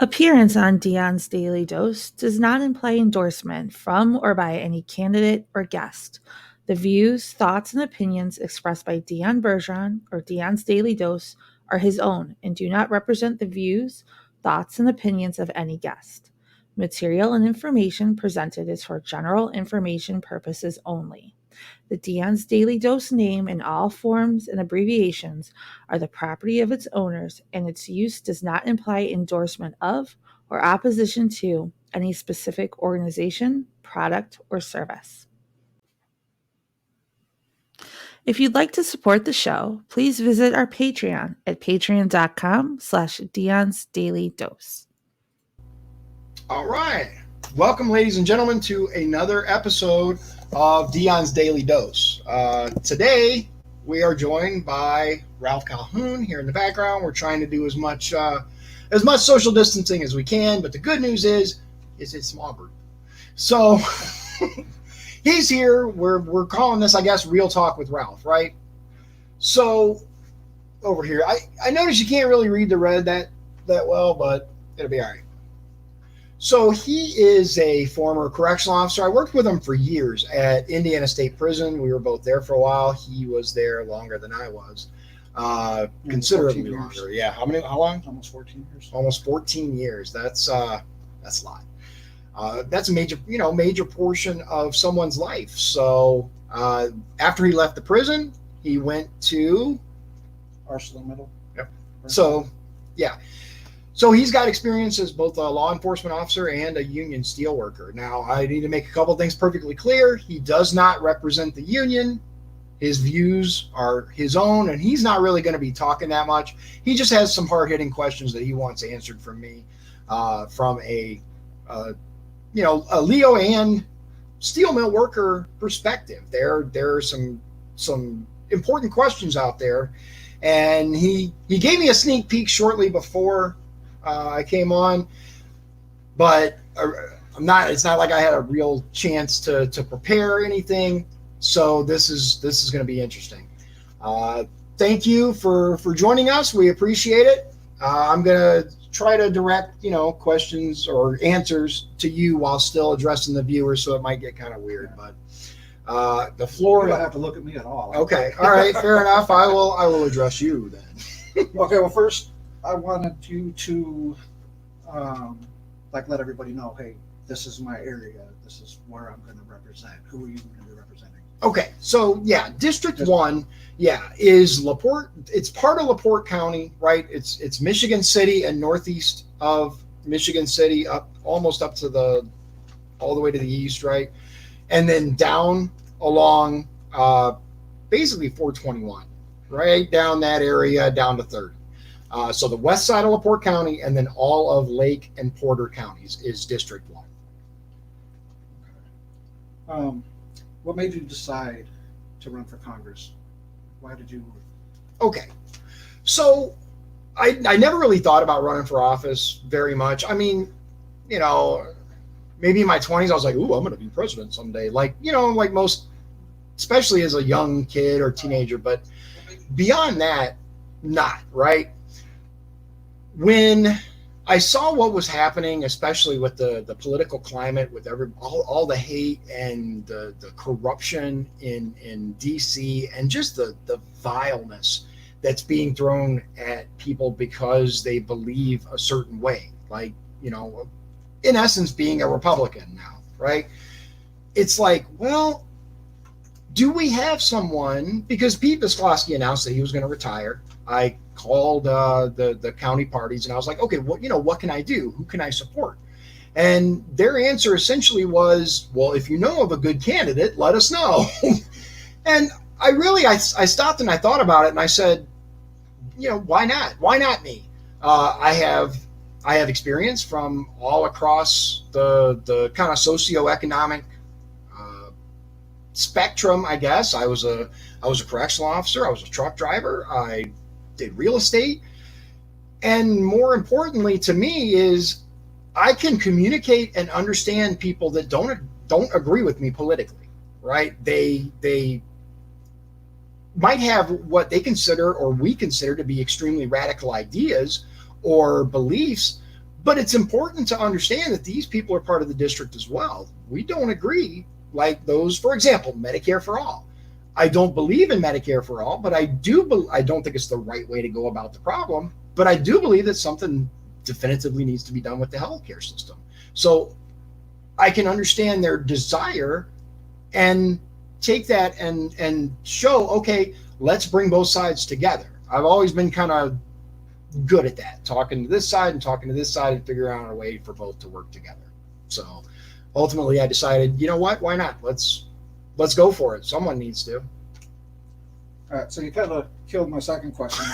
Appearance on Dion's Daily Dose does not imply endorsement from or by any candidate or guest. The views, thoughts, and opinions expressed by Dion Bergeron or Dion's Daily Dose are his own and do not represent the views, thoughts, and opinions of any guest. Material and information presented is for general information purposes only. The Dion's Daily Dose name in all forms and abbreviations are the property of its owners, and its use does not imply endorsement of or opposition to any specific organization, product, or service. If you'd like to support the show, please visit our Patreon at patreon.com/Dion's Daily Dose. All right. Welcome, ladies and gentlemen, to another episode of Dion's Daily Dose. Today, we are joined by Ralph Calhoun here in the background. We're trying to do as much social distancing as we can, but the good news is it's a small group. So he's here. We're calling this, I guess, Real Talk with Ralph, right? So over here, I noticed you can't really read the red that well, but it'll be all right. So he is a former correctional officer. I worked with him for years at Indiana State Prison. We were both there for a while. He was there longer than I was, considerably longer. Yeah. How long? Almost 14 years. Almost 14 years. That's a lot. That's a major portion of someone's life. So after he left the prison, he went to Arsenal Middle. Yep. So, yeah. So he's got experience as both a law enforcement officer and a union steelworker. Now, I need to make a couple things perfectly clear. He does not represent the union. His views are his own, and he's not really going to be talking that much. He just has some hard-hitting questions that he wants answered from me, from a Leo and steel mill worker perspective. There are some important questions out there, and he gave me a sneak peek shortly before I came on, but it's not like I had a real chance to prepare anything. So this is going to be interesting. Thank you for joining us. We appreciate it. I'm going to try to direct, questions or answers to you while still addressing the viewers. So it might get kind of weird, but the floor. You don't have to look at me at all. Okay. All right. Fair enough. I will address you then. Okay. Well, first, I wanted you to let everybody know, hey, this is my area. This is where I'm going to represent. Who are you going to be representing? Okay, so yeah, District 1, is LaPorte. It's part of LaPorte County, right? It's Michigan City and northeast of Michigan City, almost up to all the way to the east, right? And then down along basically 421, right down that area, down to 30. So the west side of LaPorte County, and then all of Lake and Porter counties is District 1. Okay. What made you decide to run for Congress? Why did you? Okay, so I never really thought about running for office very much. I mean, maybe in my 20s I was like, ooh, I'm going to be president someday. Like most, especially as a young kid or teenager. But beyond that, not, right? When I saw what was happening, especially with the political climate, with all the hate and the corruption in DC, and just the vileness that's being thrown at people because they believe a certain way, like, in essence, being a Republican now, right? It's like, well, do we have someone, because Pete Visclosky announced that he was going to retire. I called the county parties and I was like, okay, what can I do? Who can I support? And their answer essentially was, well, if you know of a good candidate, let us know. And I stopped and I thought about it and I said, why not? Why not me? I have experience from all across the kind of socioeconomic spectrum, I guess. I was a correctional officer. I was a truck driver. I did real estate. And more importantly to me is I can communicate and understand people that don't agree with me politically, right? They might have what they consider or we consider to be extremely radical ideas or beliefs, But it's important to understand that these people are part of the district as well. We don't agree, like those, for example, Medicare for all. I don't believe in Medicare for all, but I don't think it's the right way to go about the problem. But I do believe that something definitively needs to be done with the healthcare system. So I can understand their desire and take that and show, okay, let's bring both sides together. I've always been kind of good at that, talking to this side and talking to this side and figuring out a way for both to work together. So ultimately I decided, you know what, why not? Let's go for it. Someone needs to. All right, so you kind of killed my second question.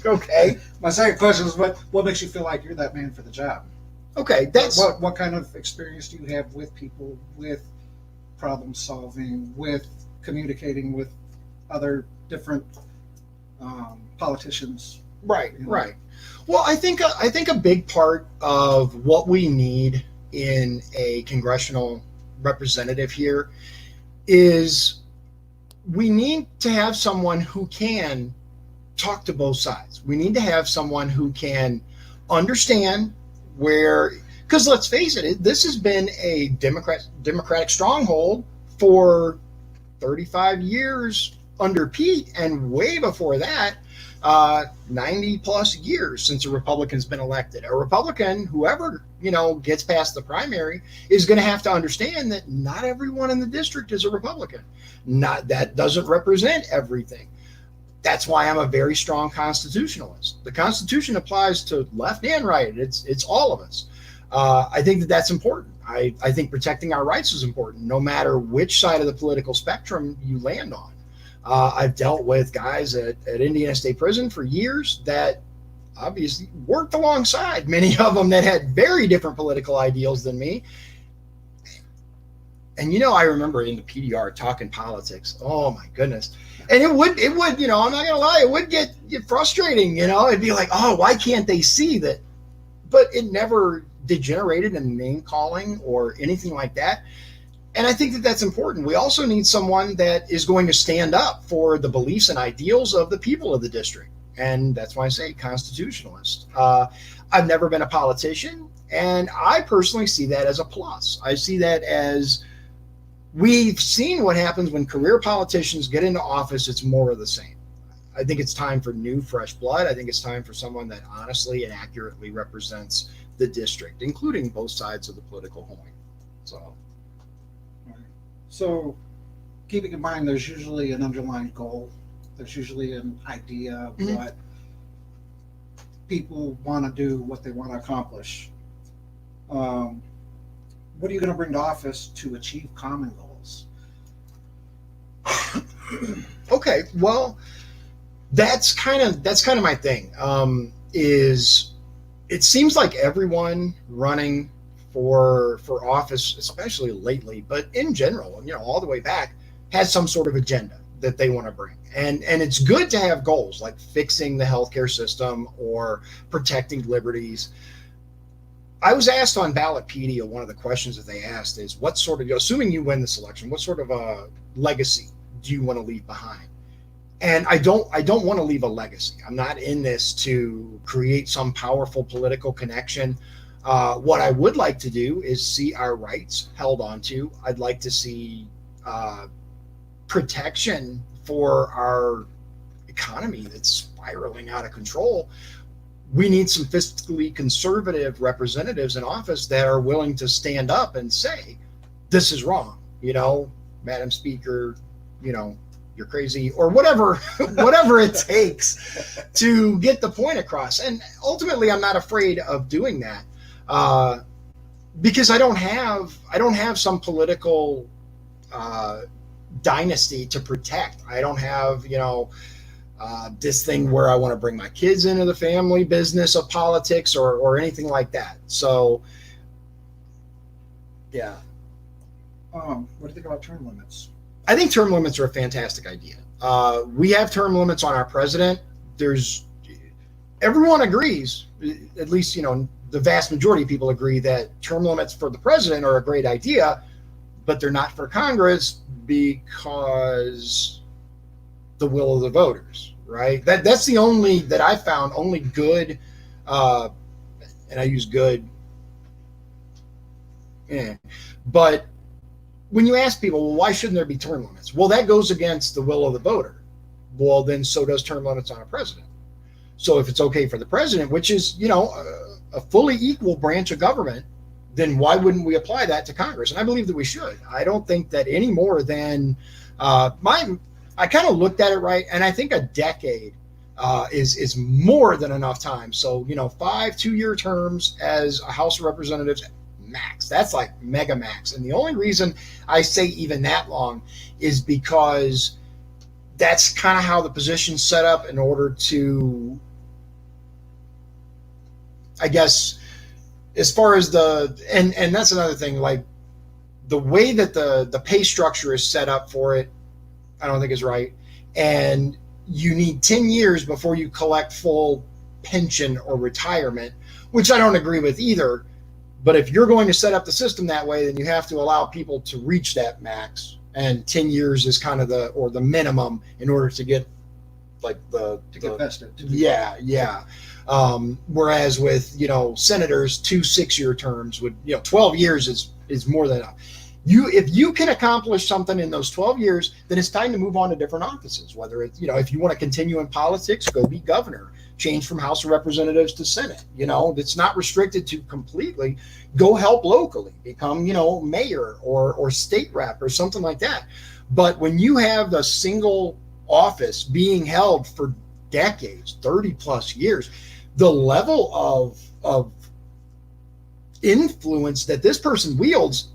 Okay. My second question is what makes you feel like you're that man for the job? Okay, that's what kind of experience do you have with people, with problem solving, with communicating with other different politicians? right, right. Well, I think a big part of what we need in a congressional representative here is we need to have someone who can talk to both sides. We need to have someone who can understand where, because let's face it, this has been a Democratic stronghold for 35 years under Pete, and way before that, 90 plus years since a Republican's been elected. A Republican, whoever gets past the primary, is going to have to understand that not everyone in the district is a Republican. Not that doesn't represent everything. That's why I'm a very strong constitutionalist. The Constitution applies to left and right. It's all of us. I think that that's important. I think protecting our rights is important, no matter which side of the political spectrum you land on. I've dealt with guys at Indiana State Prison for years that obviously worked alongside many of them that had very different political ideals than me. And I remember in the PDR talking politics. Oh my goodness. And it would, I'm not gonna lie, it would get frustrating, it'd be like, oh, why can't they see that? But it never degenerated in name calling or anything like that. And I think that that's important. We also need someone that is going to stand up for the beliefs and ideals of the people of the district. And that's why I say constitutionalist. I've never been a politician, and I personally see that as a plus. I see that as, we've seen what happens when career politicians get into office. It's more of the same. I think it's time for new, fresh blood. I think it's time for someone that honestly and accurately represents the district, including both sides of the political coin. So keeping in mind, there's usually an underlying goal. There's usually an idea of what people want to do, what they want to accomplish. What are you going to bring to office to achieve common goals? Okay, well, that's kind of my thing. Is it seems like everyone running for office, especially lately, but in general, all the way back, has some sort of agenda that they want to bring. And it's good to have goals like fixing the healthcare system or protecting liberties. I was asked on Ballotpedia, one of the questions that they asked is, what sort of, assuming you win this election, what sort of a legacy do you want to leave behind? And I don't want to leave a legacy. I'm not in this to create some powerful political connection. What I would like to do is see our rights held onto. I'd like to see protection for our economy that's spiraling out of control. We need some fiscally conservative representatives in office that are willing to stand up and say, this is wrong, Madam Speaker, you're crazy, or whatever it takes to get the point across. And ultimately, I'm not afraid of doing that. Because I don't have some political dynasty to protect. I don't have this thing where I want to bring my kids into the family business of politics or anything like that. So yeah. What do you think about term limits? I think term limits are a fantastic idea. We have term limits on our president. Everyone agrees, at least the vast majority of people agree, that term limits for the president are a great idea, but they're not for Congress because the will of the voters, right? That's the only, that I found, only good and I use good. Yeah. But when you ask people, well, why shouldn't there be term limits? Well, that goes against the will of the voter. Well, then so does term limits on a president. So if it's okay for the president, which is, a fully equal branch of government, then why wouldn't we apply that to Congress? And I believe that we should. I don't think that any more than I kind of looked at it, right, and I think a decade is more than enough time. So 5 2-year terms as a House of Representatives max. That's like mega max. And the only reason I say even that long is because that's kind of how the position's set up in order to, I guess, as far as and that's another thing, like the way that the pay structure is set up for it, I don't think is right. And you need 10 years before you collect full pension or retirement, which I don't agree with either. But if you're going to set up the system that way, then you have to allow people to reach that max. And 10 years is kind of the minimum in order to get like to get vested. Yeah. Whereas with, senators, 2 6-year terms would, 12 years is more than enough. If you can accomplish something in those 12 years, then it's time to move on to different offices. Whether it's, if you want to continue in politics, go be governor, change from House of Representatives to Senate. It's not restricted to completely. Go help locally, become, mayor or state rep or something like that. But when you have the single office being held for decades, 30 plus years, the level of influence that this person wields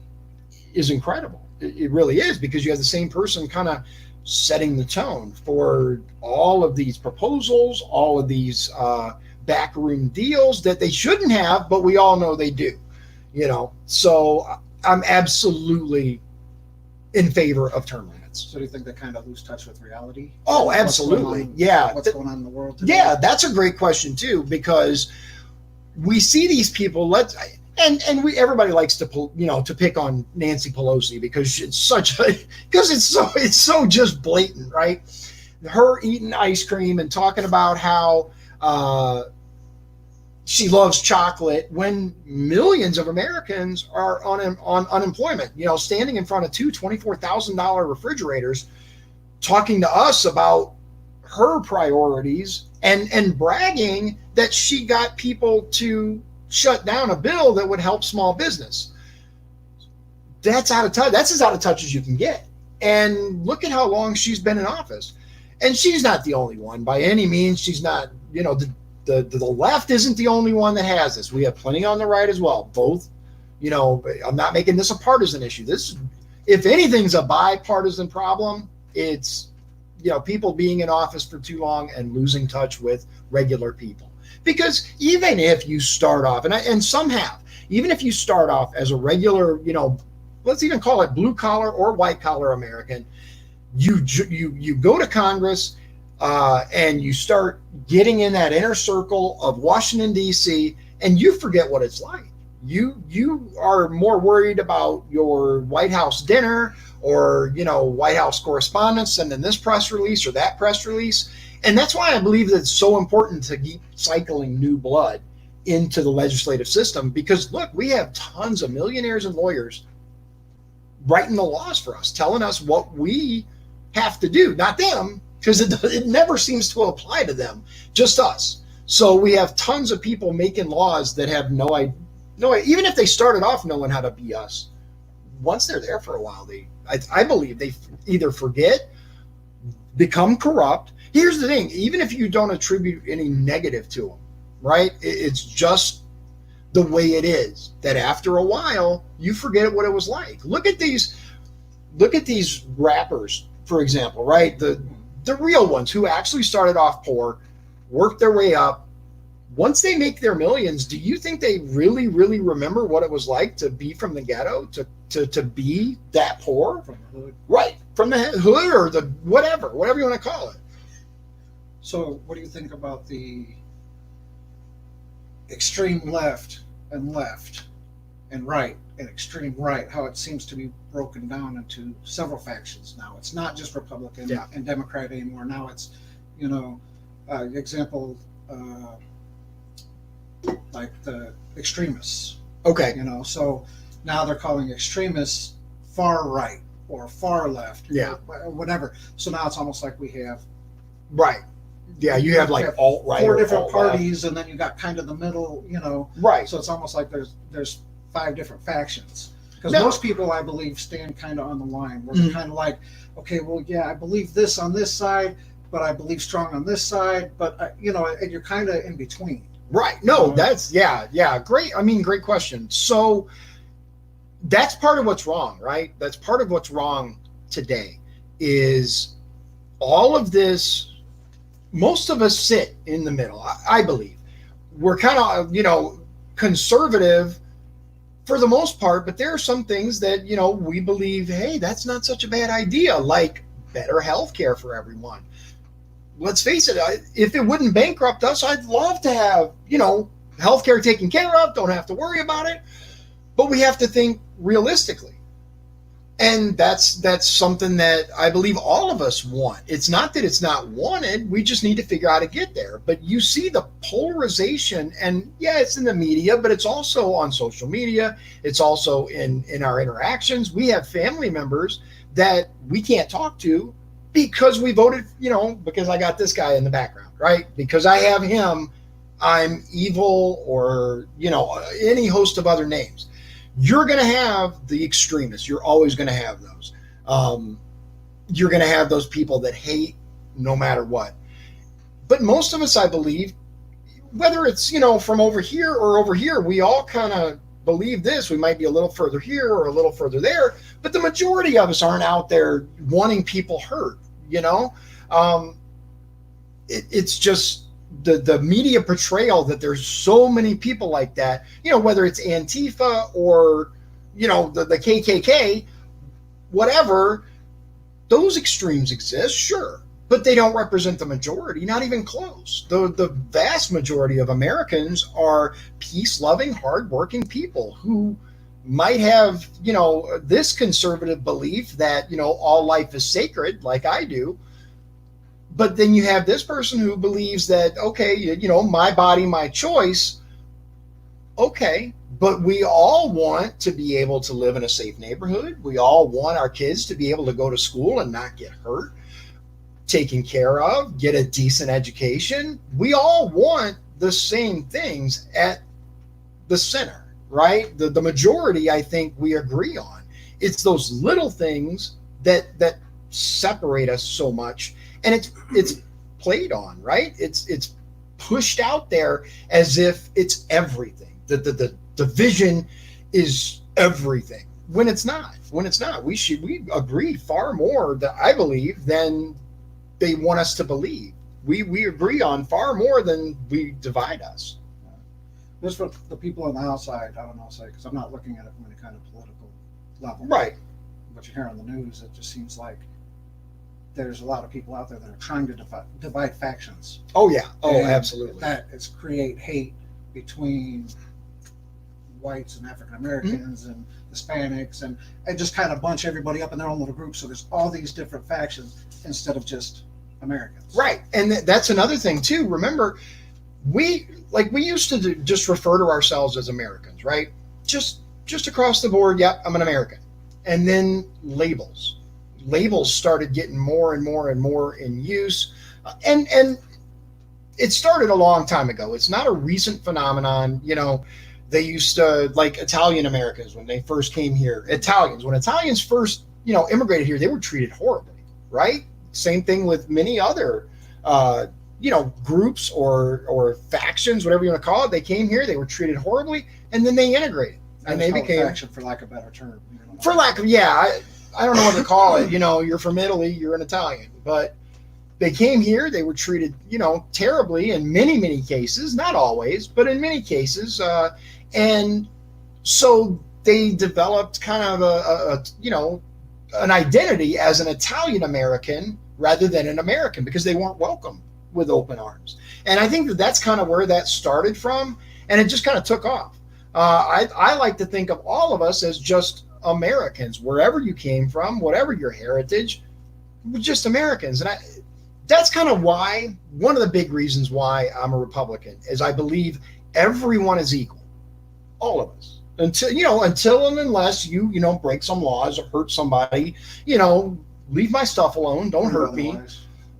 is incredible. It really is, because you have the same person kind of setting the tone for all of these proposals, all of these backroom deals that they shouldn't have, but we all know they do. So I'm absolutely in favor of term limits. So do you think they kind of lose touch with reality? Oh, absolutely. What's going on in the world today? Yeah, that's a great question too, because we see these people. Everybody likes to pick on Nancy Pelosi because it's so just blatant, right? Her eating ice cream and talking about how she loves chocolate when millions of Americans are on unemployment, standing in front of two $24,000 refrigerators, talking to us about her priorities and bragging that she got people to shut down a bill that would help small business. That's out of touch. That's as out of touch as you can get. And look at how long she's been in office. And she's not the only one by any means. She's not, the left isn't the only one that has this. We have plenty on the right as well. Both, I'm not making this a partisan issue. This, if anything's a bipartisan problem, it's, people being in office for too long and losing touch with regular people. Because even if you start off, and some have, even if you start off as a regular, let's even call it blue collar or white collar American, you go to Congress and you start getting in that inner circle of Washington, D.C., and you forget what it's like. You are more worried about your White House dinner or, White House correspondence, sending this press release or that press release. And that's why I believe that it's so important to keep cycling new blood into the legislative system, because look, we have tons of millionaires and lawyers writing the laws for us, telling us what we have to do, not them, because it never seems to apply to them, just us. So we have tons of people making laws that have no idea, even if they started off knowing how to be us, once they're there for a while, I believe they either forget, become corrupt. Here's the thing, even if you don't attribute any negative to them, right? It's just the way it is, that after a while, you forget what it was like. Look at these rappers, for example, right? The real ones who actually started off poor, worked their way up. Once they make their millions, do you think they really, really remember what it was like to be from the ghetto, to be that poor? From the hood. Right, from the hood or the whatever you want to call it. So what do you think about the extreme left and right and extreme right, how it seems to be broken down into several factions now? It's not just Republican and Democrat anymore. Now it's, example, like the extremists. Okay. You know, so now they're calling extremists far right or far left, Yeah. or whatever. So now it's almost like we have Right. Yeah, you have like alt-right, four or different alt-left. parties, and then you got kind of the middle, you know. Right. So it's almost like there's 5 different factions. Because No. most people, I believe, stand kind of on the line, where Mhm. they're kind of like, okay, well, yeah, I believe this on this side, but I believe strong on this side, but you know, and you're kind of in between. Right. No, that's great. I mean, great question. So that's part of what's wrong, right? That's part of what's wrong today is all of this. Most of us sit in the middle, I believe. We're kind of, conservative for the most part, but there are some things that, we believe, hey, that's not such a bad idea, like better health care for everyone. Let's face it, if it wouldn't bankrupt us, I'd love to have, healthcare taken care of, don't have to worry about it. But we have to think realistically. And that's something that I believe all of us want. It's not that it's not wanted, we just need to figure out how to get there. But you see the polarization, and yeah, it's in the media, but it's also on social media. It's also in our interactions. We have family members that we can't talk to because we voted, because I got this guy in the background, right? Because I have him, I'm evil, or, any host of other names. You're going to have the extremists. You're always going to have those. You're going to have those people that hate no matter what. But most of us, I believe, whether it's, from over here or over here, we all kind of believe this. We might be a little further here or a little further there, but the majority of us aren't out there wanting people hurt, it's just the media portrayal that there's so many people like that, whether it's Antifa or, the KKK, whatever, those extremes exist, sure, but they don't represent the majority, not even close. The vast majority of Americans are peace-loving, hardworking people who might have, this conservative belief that, all life is sacred, like I do. But then you have this person who believes that, okay, my body, my choice. Okay, but we all want to be able to live in a safe neighborhood. We all want our kids to be able to go to school and not get hurt, taken care of, get a decent education. We all want the same things at the center, right? The majority, I think, we agree on. It's those little things that separate us so much. And it's played on, right? It's pushed out there as if it's everything. The division is everything. When it's not. We agree far more, that I believe, than they want us to believe. We agree on far more than we divide us. Just for the people on the outside, I don't know, because I'm not looking at it from any kind of political level. Right. What you hear on the news, it just seems like there's a lot of people out there that are trying to divide factions. Oh, yeah. Oh, and absolutely. That is create hate between whites and African Americans and Hispanics, and just kind of bunch everybody up in their own little group. So there's all these different factions instead of just Americans. Right. And that's another thing, too. Remember, we used to just refer to ourselves as Americans, right? Just across the board, yep, I'm an American. And then labels started getting more and more and more in use. And it started a long time ago. It's not a recent phenomenon. They used to, like Italian Americans, when they first came here, when Italians first, immigrated here, they were treated horribly, right? Same thing with many other, groups or factions, whatever you want to call it. They came here, they were treated horribly, and then they integrated. And they became, faction, for lack of a better term. I don't know what to call it. You're from Italy, you're an Italian, but they came here, they were treated, terribly in many, many cases, not always, but in many cases. And so they developed kind of an identity as an Italian American rather than an American, because they weren't welcome with open arms. And I think that's kind of where that started from, and it just kind of took off. I like to think of all of us as just Americans, wherever you came from, whatever your heritage, we're just Americans. And that's kind of why, one of the big reasons why I'm a Republican, is I believe everyone is equal, all of us. Until and unless you break some laws or hurt somebody, leave my stuff alone. Don't hurt me.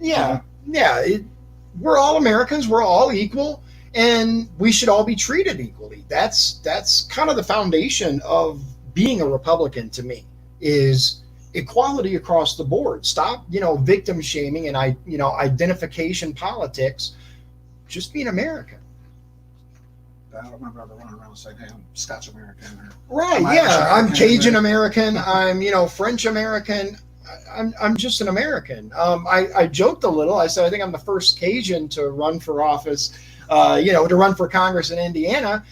Yeah, yeah. We're all Americans. We're all equal, and we should all be treated equally. That's kind of the foundation of being a Republican to me, is equality across the board. Stop, victim shaming and identification politics. Just be an American. I don't remember ever running around saying, "Hey, I'm Scotch American." Right? Yeah, I'm Cajun American. I'm French American. I'm just an American. I joked a little. I said I think I'm the first Cajun to run for office. To run for Congress in Indiana.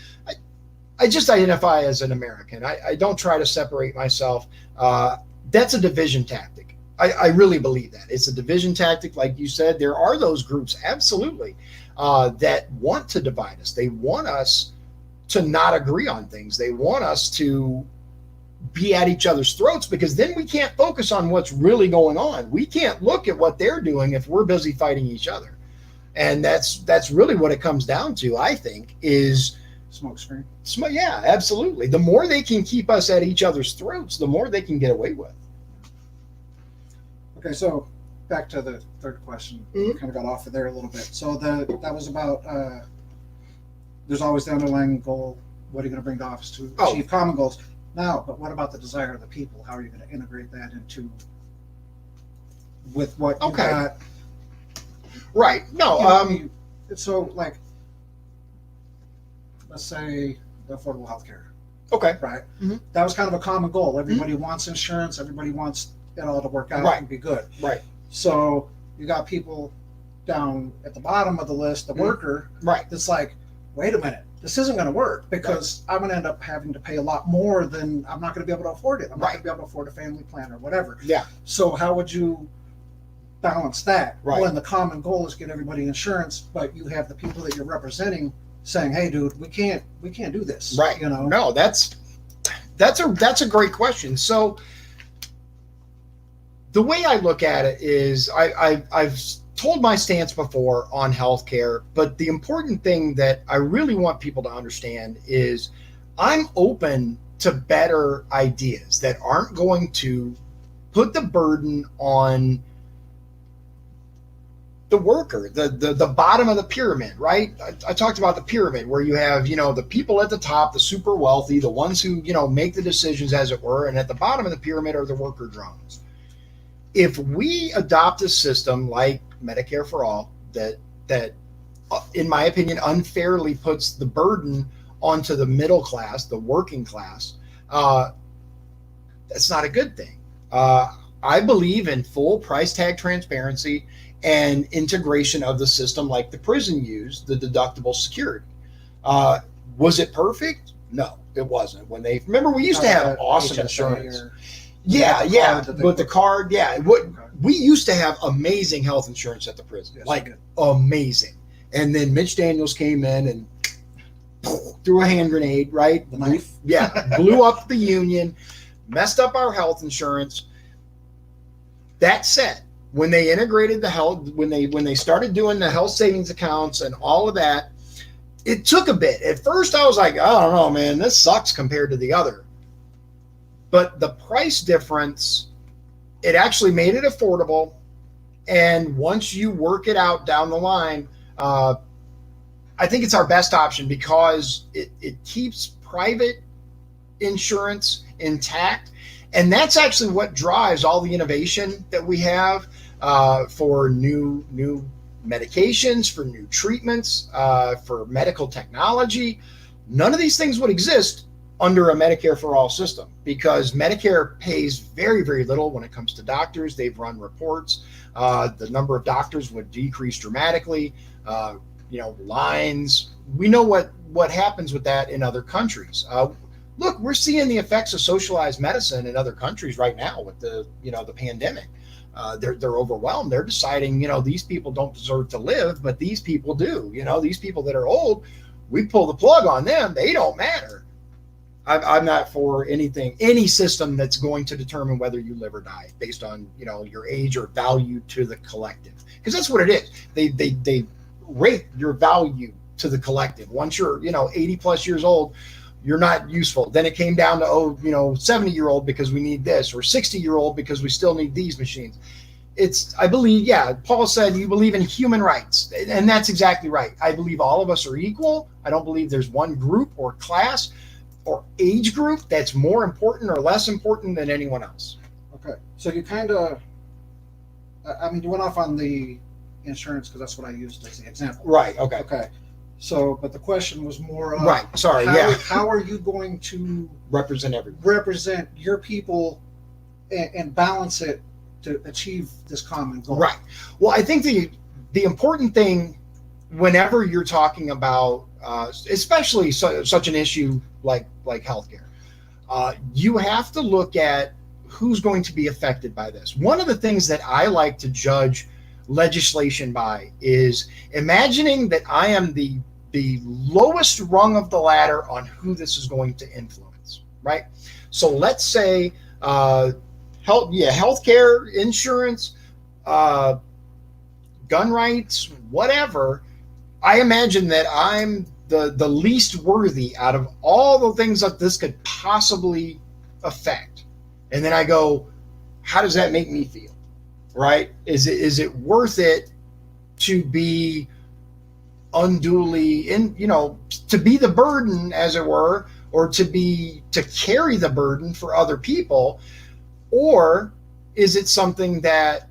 I just identify as an American. I don't try to separate myself. That's a division tactic. I really believe that. It's a division tactic. Like you said, there are those groups, absolutely, that want to divide us. They want us to not agree on things. They want us to be at each other's throats, because then we can't focus on what's really going on. We can't look at what they're doing if we're busy fighting each other. And that's really what it comes down to, I think, is smoke screen. Yeah, absolutely. The more they can keep us at each other's throats, the more they can get away with. Okay, so back to the third question. Mm-hmm. Kind of got off of there a little bit. So that was about there's always the underlying goal. What are you going to bring to office to achieve common goals? Now, but what about the desire of the people? How are you going to integrate that with what you got? Right. No. So, like, let's say the affordable health care. Okay. Right. Mm-hmm. That was kind of a common goal. Everybody wants insurance. Everybody wants it all to work out and be good. Right. So you got people down at the bottom of the list, the worker. Right. That's like, wait a minute, this isn't going to work, because I'm going to end up having to pay a lot more than I'm not going to be able to afford it. I'm not going to be able to afford a family plan or whatever. Yeah. So how would you balance that when the common goal is get everybody insurance, but you have the people that you're representing saying, "Hey, dude, we can't do this." Right. No, that's a great question. So the way I look at it is I've told my stance before on healthcare, but the important thing that I really want people to understand is I'm open to better ideas that aren't going to put the burden on the worker, the bottom of the pyramid, right? I talked about the pyramid where you have, the people at the top, the super wealthy, the ones who, make the decisions, as it were. And at the bottom of the pyramid are the worker drones. If we adopt a system like Medicare for All, that in my opinion, unfairly puts the burden onto the middle class, the working class, that's not a good thing. I believe in full price tag transparency and integration of the system like the prison used, the deductible security. Was it perfect? No, it wasn't. Remember we used to have awesome insurance. Yeah, with the card, we used to have amazing health insurance at the prison, amazing. And then Mitch Daniels came in and threw a hand grenade, right? The knife. Yeah, blew up the union, messed up our health insurance. That said, when they integrated the health, when they started doing the health savings accounts and all of that, it took a bit. At first I was like, I don't know, man, this sucks compared to the other. But the price difference, it actually made it affordable. And once you work it out down the line, I think it's our best option, because it keeps private insurance intact. And that's actually what drives all the innovation that we have for new medications, for new treatments, for medical technology. None of these things would exist under a Medicare for All system, because Medicare pays very, very little when it comes to doctors. They've run reports. The number of doctors would decrease dramatically. Lines. We know what happens with that in other countries. Look, we're seeing the effects of socialized medicine in other countries right now with the pandemic. They're overwhelmed. They're deciding, these people don't deserve to live, but these people do. These people that are old, we pull the plug on them. They don't matter. I'm not for any system that's going to determine whether you live or die based on, your age or value to the collective, because that's what it is. They rate your value to the collective. Once you're, 80 plus years old, you're not useful. Then it came down to, 70-year-old because we need this, or 60-year-old because we still need these machines. I believe, Paul said you believe in human rights, and that's exactly right. I believe all of us are equal. I don't believe there's one group or class or age group that's more important or less important than anyone else. Okay. So you kind of, you went off on the insurance because that's what I used as the example. Right. Okay. Okay. So, but the question was more of, right. Sorry. How are you going to represent everyone? Represent your people and balance it to achieve this common goal? Right. Well, I think the important thing whenever you're talking about, especially such an issue like healthcare, you have to look at who's going to be affected by this. One of the things that I like to judge legislation by is imagining that I am the lowest rung of the ladder on who this is going to influence, right? So let's say healthcare, insurance, gun rights, whatever. I imagine that I'm the least worthy out of all the things that this could possibly affect. And then I go, how does that make me feel? Right? Is it worth it to be unduly to be the burden, as it were, or to carry the burden for other people? Or is it something that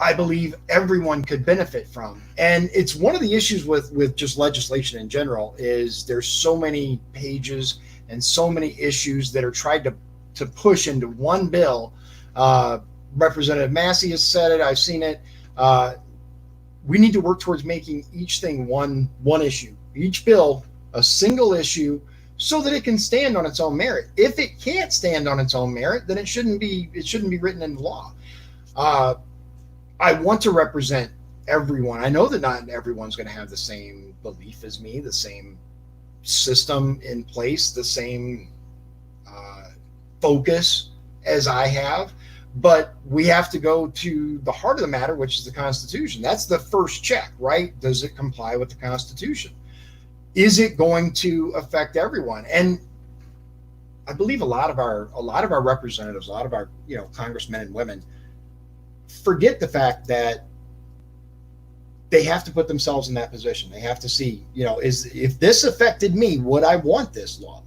I believe everyone could benefit from? And it's one of the issues with just legislation in general is there's so many pages and so many issues that are tried to push into one bill. Representative Massey has said it. I've seen it. We need to work towards making each thing one issue, each bill a single issue, so that it can stand on its own merit. If it can't stand on its own merit, then it shouldn't be written into law. I want to represent everyone. I know that not everyone's going to have the same belief as me, the same system in place, the same focus as I have, but we have to go to the heart of the matter, which is the Constitution. That's the first check, right? Does it comply with the Constitution? Is it going to affect everyone? And I believe a lot of our representatives, a lot of our congressmen and women forget the fact that they have to put themselves in that position. They have to see, if this affected me, would I want this law,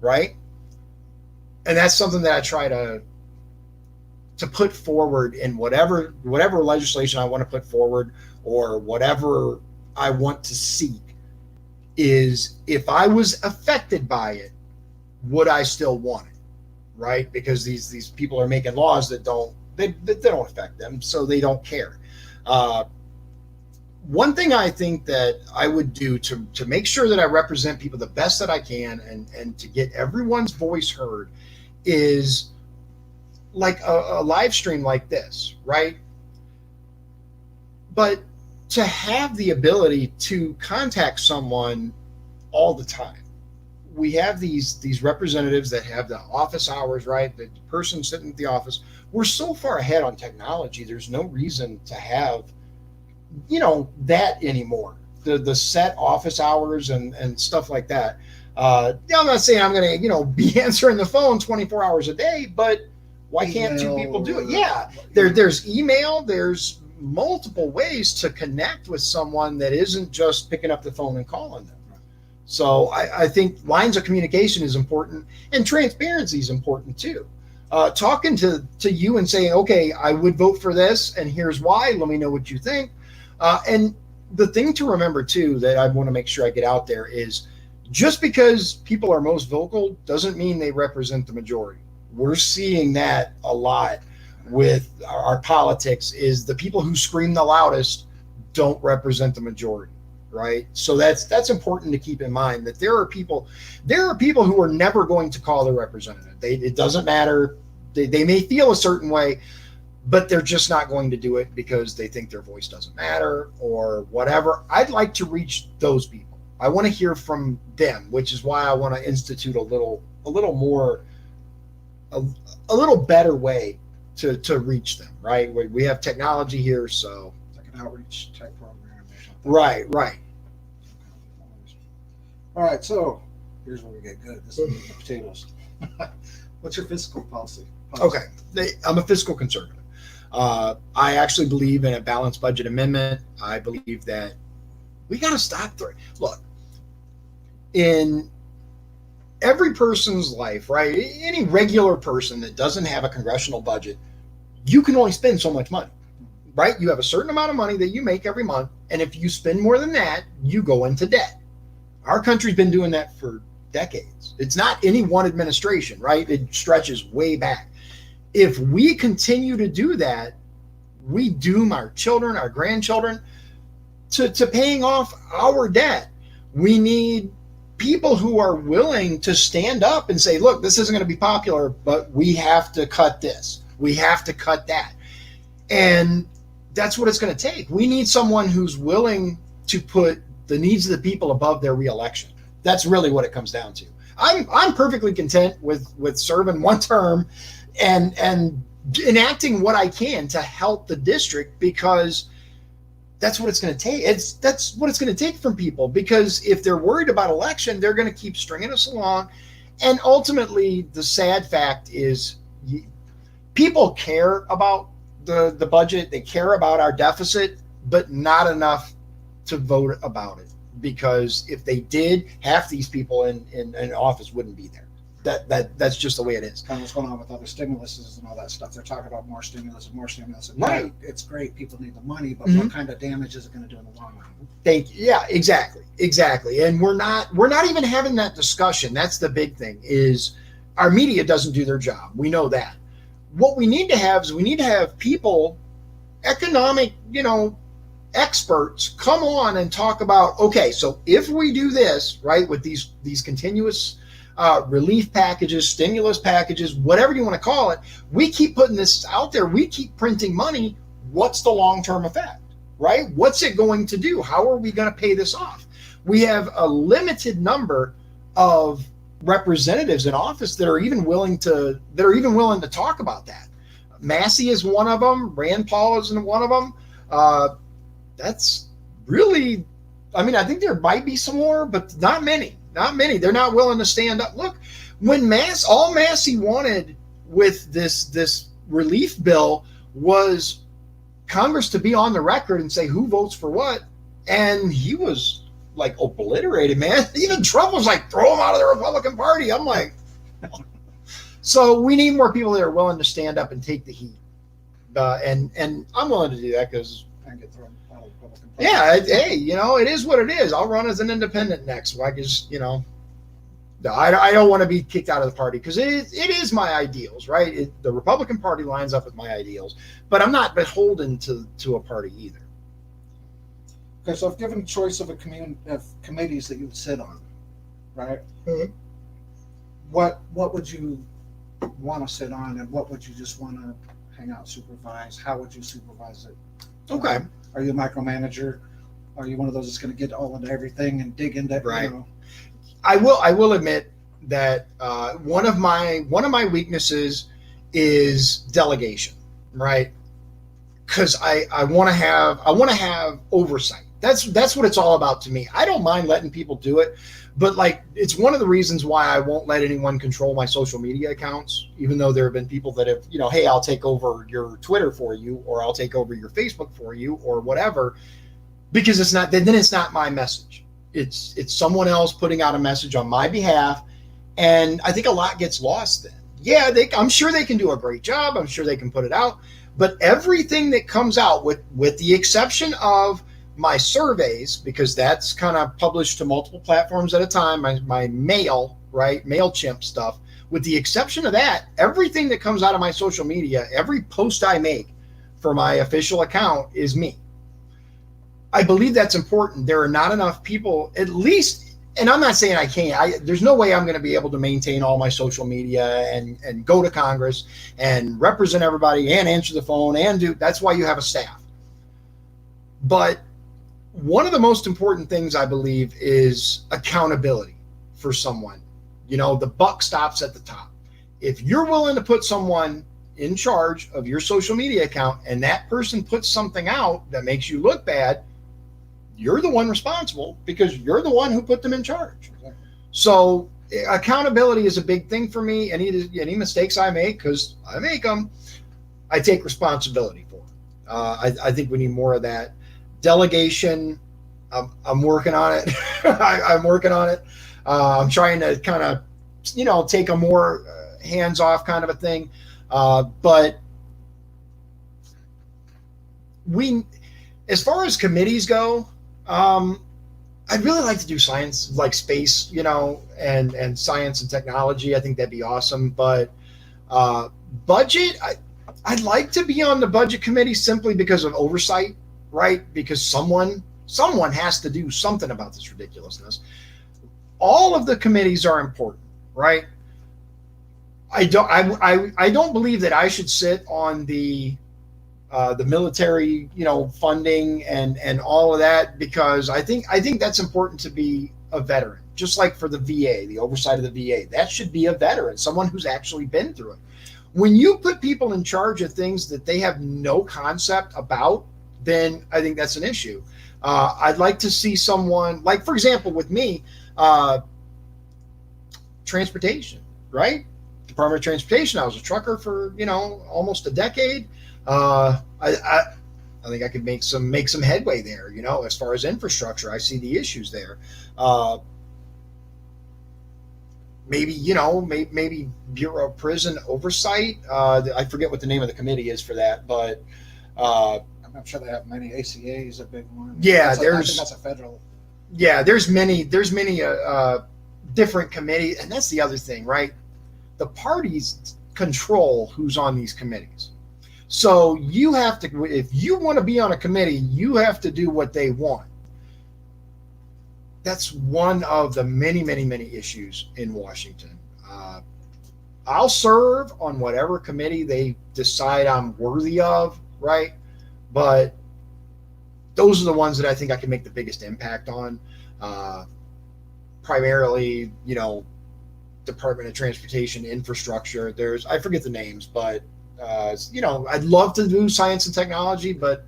right? And that's something that I try to put forward in whatever legislation I want to put forward, or whatever I want to seek, is if I was affected by it, would I still want it, right? Because these people are making laws that don't affect them, so they don't care. One thing I think that I would do to make sure that I represent people the best that I can and to get everyone's voice heard is like a live stream like this, right? But to have the ability to contact someone all the time. We have these representatives that have the office hours, right? The person sitting at the office. We're so far ahead on technology. There's no reason to have, that anymore. The set office hours and stuff like that. I'm not saying I'm going to, be answering the phone 24 hours a day, but why can't two people do it? Yeah, there's email. There's multiple ways to connect with someone that isn't just picking up the phone and calling them. So I think lines of communication is important, and transparency is important too. Talking to you and saying, okay, I would vote for this, and here's why. Let me know what you think. And the thing to remember too that I want to make sure I get out there is just because people are most vocal doesn't mean they represent the majority. We're seeing that a lot with our politics, is the people who scream the loudest don't represent the majority, right? So that's important to keep in mind, that there are people who are never going to call their representative. It doesn't matter. They may feel a certain way, but they're just not going to do it because they think their voice doesn't matter or whatever. I'd like to reach those people. I want to hear from them, which is why I want to institute a little better way to reach them, right? We have technology here, so like an outreach type program or something. Right. All right, so here's where we get good. This is meat and potatoes. What's your fiscal policy? Okay, I'm a fiscal conservative. I actually believe in a balanced budget amendment. I believe that we got to stop there. Look, in every person's life, right? Any regular person that doesn't have a congressional budget, you can only spend so much money, right? You have a certain amount of money that you make every month, and if you spend more than that, you go into debt. Our country's been doing that for decades. It's not any one administration, right? It stretches way back. If we continue to do that, we doom our children, our grandchildren to paying off our debt. We need people who are willing to stand up and say, look, this isn't going to be popular, but we have to cut this. We have to cut that. And that's what it's going to take. We need someone who's willing to put the needs of the people above their reelection. That's really what it comes down to. I'm perfectly content with serving one term and enacting what I can to help the district, because that's what it's going to take. That's what it's going to take from people, because if they're worried about election, they're going to keep stringing us along. And ultimately, the sad fact is people care about the budget. They care about our deficit, but not enough to vote about it. Because if they did, half these people in office wouldn't be there. That's just the way it is. Kind of what's going on with other stimuluses and all that stuff. They're talking about more stimulus and more stimulus. And right. It's great. People need the money, but Mm-hmm. what kind of damage is it going to do in the long run? Thank you. Yeah, exactly. And we're not even having that discussion. That's the big thing, is our media doesn't do their job. We know that. What we need to have is people, economic, experts, come on and talk about, okay, so if we do this, right, with these continuous relief packages, stimulus packages, whatever you want to call it, we keep putting this out there, we keep printing money, what's the long-term effect, right? What's it going to do? How are we going to pay this off? We have a limited number of representatives in office that are even willing to talk about that. Massey is one of them. Rand Paul is one of them. That's really, I think there might be some more, but not many. They're not willing to stand up. Look, when all Massey wanted with this relief bill was Congress to be on the record and say who votes for what, and he was like obliterated, man. Even Trump was like, throw him out of the Republican Party. I'm like, so we need more people that are willing to stand up and take the heat, and I'm willing to do that because And get thrown out of the Republican Party. yeah, hey, it is what it is. I'll run as an independent next. So I just, I don't want to be kicked out of the party because it is my ideals, right? The Republican Party lines up with my ideals, but I'm not beholden to a party either. Okay, so if given a choice of committees that you would sit on, right? Mm-hmm. What would you want to sit on, and what would you just want to hang out, supervise? How would you supervise it? Okay. Are you a micromanager? Are you one of those that's going to get all into everything and dig into right? I will admit that one of my weaknesses is delegation, right? Because I want to have oversight. That's what it's all about to me. I don't mind letting people do it, but it's one of the reasons why I won't let anyone control my social media accounts, even though there have been people that have, hey, I'll take over your Twitter for you, or I'll take over your Facebook for you, or whatever, because it's not my message. It's someone else putting out a message on my behalf, and I think a lot gets lost then. Yeah, I'm sure they can do a great job. I'm sure they can put it out, but everything that comes out, with the exception of my surveys, because that's kind of published to multiple platforms at a time, my mail, right, MailChimp stuff, with the exception of that, everything that comes out of my social media, every post I make for my official account is me. I believe that's important. There are not enough people, at least, and I'm not saying I can't. There's no way I'm going to be able to maintain all my social media and go to Congress and represent everybody and answer the phone and that's why you have a staff. But one of the most important things, I believe, is accountability for someone. The buck stops at the top. If you're willing to put someone in charge of your social media account and that person puts something out that makes you look bad, you're the one responsible because you're the one who put them in charge. So accountability is a big thing for me. Any mistakes I make, because I make them, I take responsibility for them. I think we need more of that. Delegation, I'm working on it. I'm working on it. I'm trying to kind of, take a more hands-off kind of a thing. But as far as committees go, I'd really like to do science, like space, and science and technology. I think that'd be awesome. But budget, I'd like to be on the budget committee simply because of oversight, right? Because someone has to do something about this ridiculousness. All of the committees are important, right? I don't believe that I should sit on the military, funding and all of that, because I think that's important to be a veteran. Just like for the VA, the oversight of the VA, that should be a veteran, someone who's actually been through it. When you put people in charge of things that they have no concept about, then I think that's an issue. I'd like to see someone, like, for example, with me, transportation, right? Department of Transportation. I was a trucker for, almost a decade. I think I could make some headway there, as far as infrastructure. I see the issues there. Maybe Bureau of Prison Oversight. I forget what the name of the committee is for that, but I'm sure they have many. ACA is a big one. Yeah, I think that's a federal. Yeah, there's many different committees, and that's the other thing, right? The parties control who's on these committees. So you have to, if you want to be on a committee, you have to do what they want. That's one of the many, many, many issues in Washington. I'll serve on whatever committee they decide I'm worthy of, right? But those are the ones that I think I can make the biggest impact on. Primarily, Department of Transportation, infrastructure. I forget the names, but I'd love to do science and technology, but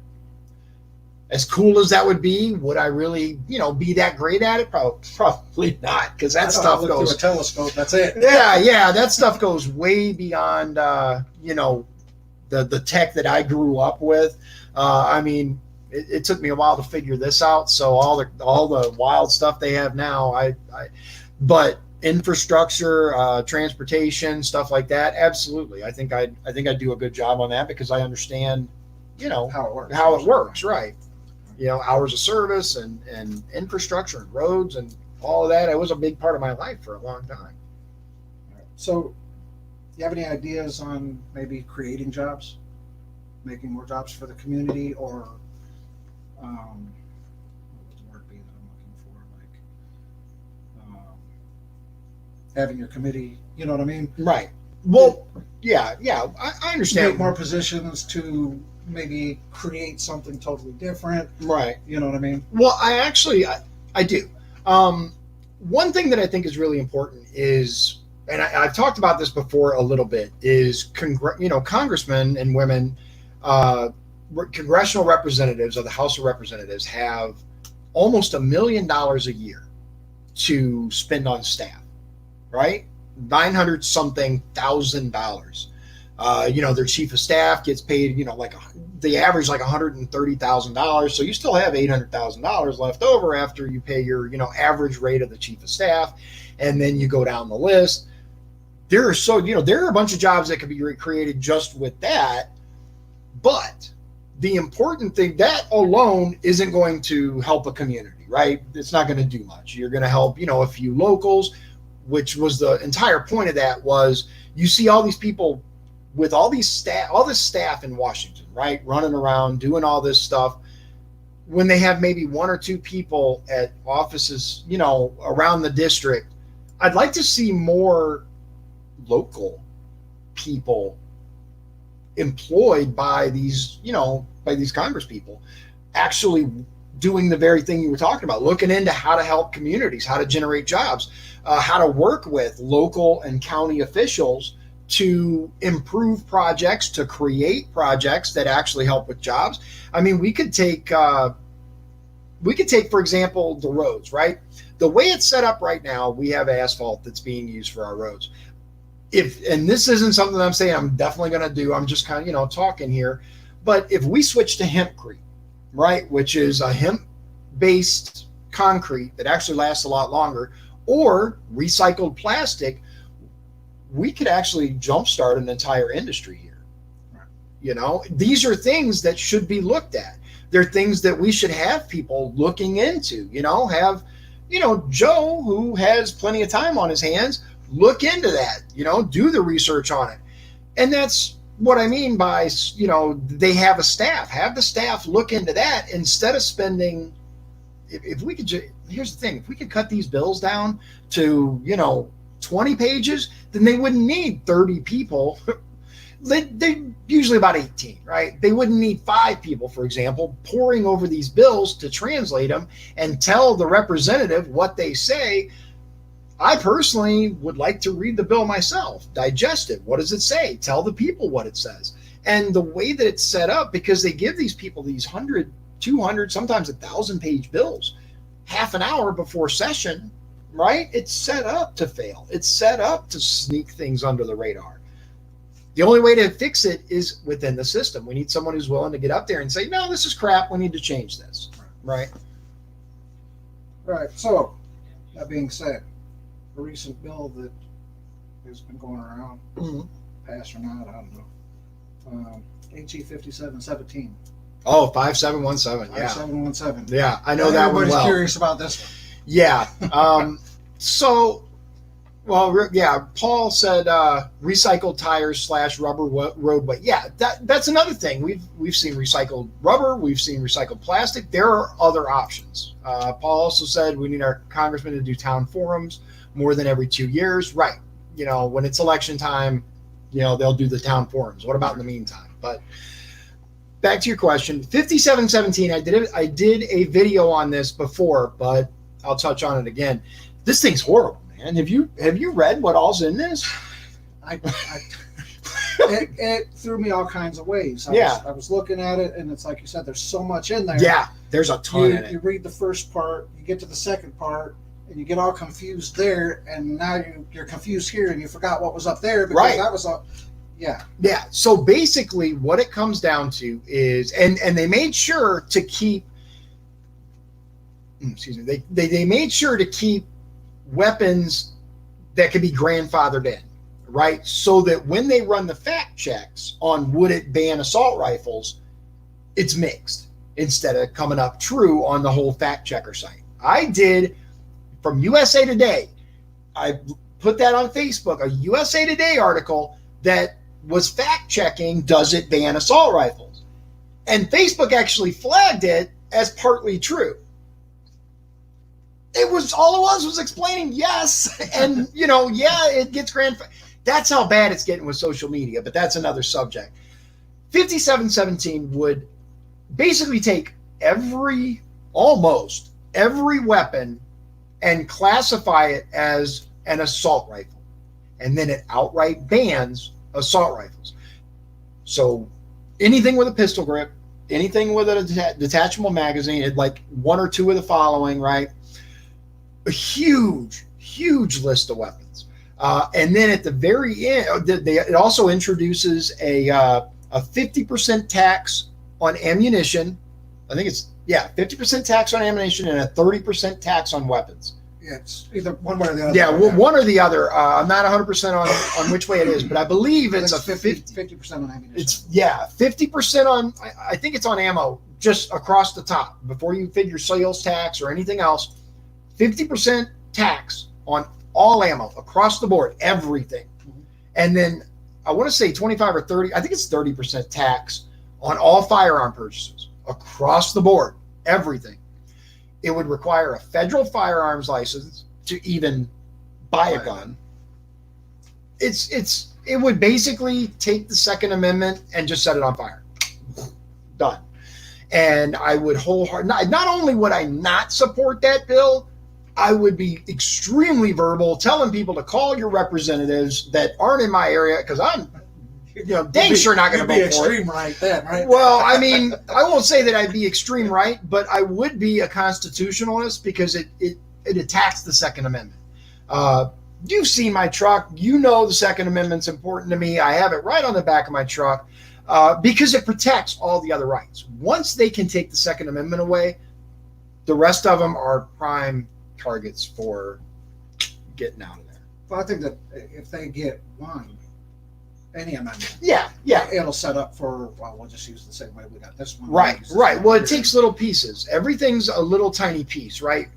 as cool as that would would I really, be that great at it? Probably not, because that stuff goes through a telescope. That's it. Yeah, that stuff goes way beyond, the tech that I grew up with. It took me a while to figure this out. So all the wild stuff they have now, but infrastructure, transportation, stuff like that, absolutely. I think I'd do a good job on that because I understand, how it works, right? Hours of service and infrastructure and roads and all of that. It was a big part of my life for a long time. So, do you have any ideas on maybe creating jobs, making more jobs for the community, or what would the word be that I'm looking for? Like having your committee, you know what I mean? Right. Well, yeah, I understand. Make more positions to maybe create something totally different. Right. You know what I mean? Well, I do. One thing that I think is really important is, and I've talked about this before a little bit, is congressmen and women, congressional representatives of the House of Representatives have almost $1 million a year to spend on staff, right? $900-something thousand. Their chief of staff gets paid, the average like $130,000. So you still have $800,000 left over after you pay your, average rate of the chief of staff. And then you go down the list. There are a bunch of jobs that could be created just with that. But the important thing, that alone isn't going to help a community, right? It's not going to do much. You're going to help, a few locals, which was the entire point of that. Was you see all these people with all this staff in Washington, right? Running around, doing all this stuff, when they have maybe one or two people at offices, around the district. I'd like to see more local people employed by these Congress people, actually doing the very thing you were talking about, looking into how to help communities, how to generate jobs, how to work with local and county officials to improve projects, to create projects that actually help with jobs. I mean, we could we could take, for example, the roads, right? The way it's set up right now, we have asphalt that's being used for our roads. And this isn't something that I'm saying I'm definitely going to do, I'm just kind of, talking here. But if we switch to hempcrete, right, which is a hemp-based concrete that actually lasts a lot longer, or recycled plastic, we could actually jumpstart an entire industry here. These are things that should be looked at. They're things that we should have people looking into, have, Joe, who has plenty of time on his hands, look into that, do the research on it. And that's what I mean by, they have a staff, have the staff look into that instead of spending, if we could, here's the thing, if we could cut these bills down to, 20 pages, then they wouldn't need 30 people. They usually about 18, right? They wouldn't need 5 people, for example, poring over these bills to translate them and tell the representative what they say. I personally would like to read the bill myself, digest it. What does it say? Tell the people what it says. And the way that it's set up, because they give these people these 100, 200, sometimes 1,000-page bills, half an hour before session, right? It's set up to fail. It's set up to sneak things under the radar. The only way to fix it is within the system. We need someone who's willing to get up there and say, no, this is crap. We need to change this. Right. Right. So, that being said, a recent bill that has been going around, passed or not, I don't know. HE 5717. Oh, 5717. Yeah. 5717. Yeah, I know that one well. Everybody's curious about this one. Yeah. Paul said recycled tires / rubber roadway. Yeah, that's another thing. We've seen recycled rubber. We've seen recycled plastic. There are other options. Paul also said we need our congressmen to do town forums more than every 2 years. Right. When it's election time, they'll do the town forums. What about in the meantime? But back to your question, 5717. I did a video on this before, but I'll touch on it again. This thing's horrible, man. Have you read what all's in this? It threw me all kinds of ways. I was looking at it, and it's like you said, there's so much in there. Yeah, there's a ton in it. You read the first part, you get to the second part, and you get all confused there, and now you're confused here, and you forgot what was up there because that was all. Yeah. Yeah. So basically, what it comes down to is, and they made sure to keep. Excuse me. They made sure to keep weapons that could be grandfathered in, right? So that when they run the fact checks on would it ban assault rifles, it's mixed instead of coming up true on the whole fact checker site. I did from USA Today. I put that on Facebook, a USA Today article that was fact checking, does it ban assault rifles? And Facebook actually flagged it as partly true. It was explaining yes, and it gets that's how bad it's getting with social media, but that's another subject. 5717 would basically take almost every weapon and classify it as an assault rifle, and then it outright bans assault rifles. So anything with a pistol grip, anything with a detachable magazine, like one or two of the following, right? A huge list of weapons. And then at the very end, it also introduces a 50% tax on ammunition. I think it's 50% tax on ammunition and a 30% tax on weapons. Yeah, it's either one way or the other. Yeah, one or the other. I'm not 100% on which way it is, but I believe it's a 50% on ammunition. It's 50% on. I think it's on ammo, just across the top before you figure sales tax or anything else. 50% tax on all ammo across the board, everything. Mm-hmm. And then I want to say 25 or 30, I think it's 30% tax on all firearm purchases across the board, everything. It would require a federal firearms license to even buy a gun. It would basically take the Second Amendment and just set it on fire. Done. And I would not only would I not support that bill, I would be extremely verbal, telling people to call your representatives that aren't in my area, because dang sure not going to be vote for it. extreme right then, right? Well, I mean, I won't say that I'd be extreme right, but I would be a constitutionalist because it attacks the Second Amendment. You've seen my truck. You know the Second Amendment's important to me. I have it right on the back of my truck because it protects all the other rights. Once they can take the Second Amendment away, the rest of them are prime targets for getting out of there. Well, I think that if they get any amendment, Yeah. it'll set up for, well, we'll just use the same way we got this one. Right. Well, it takes little pieces. Everything's a little tiny piece, right?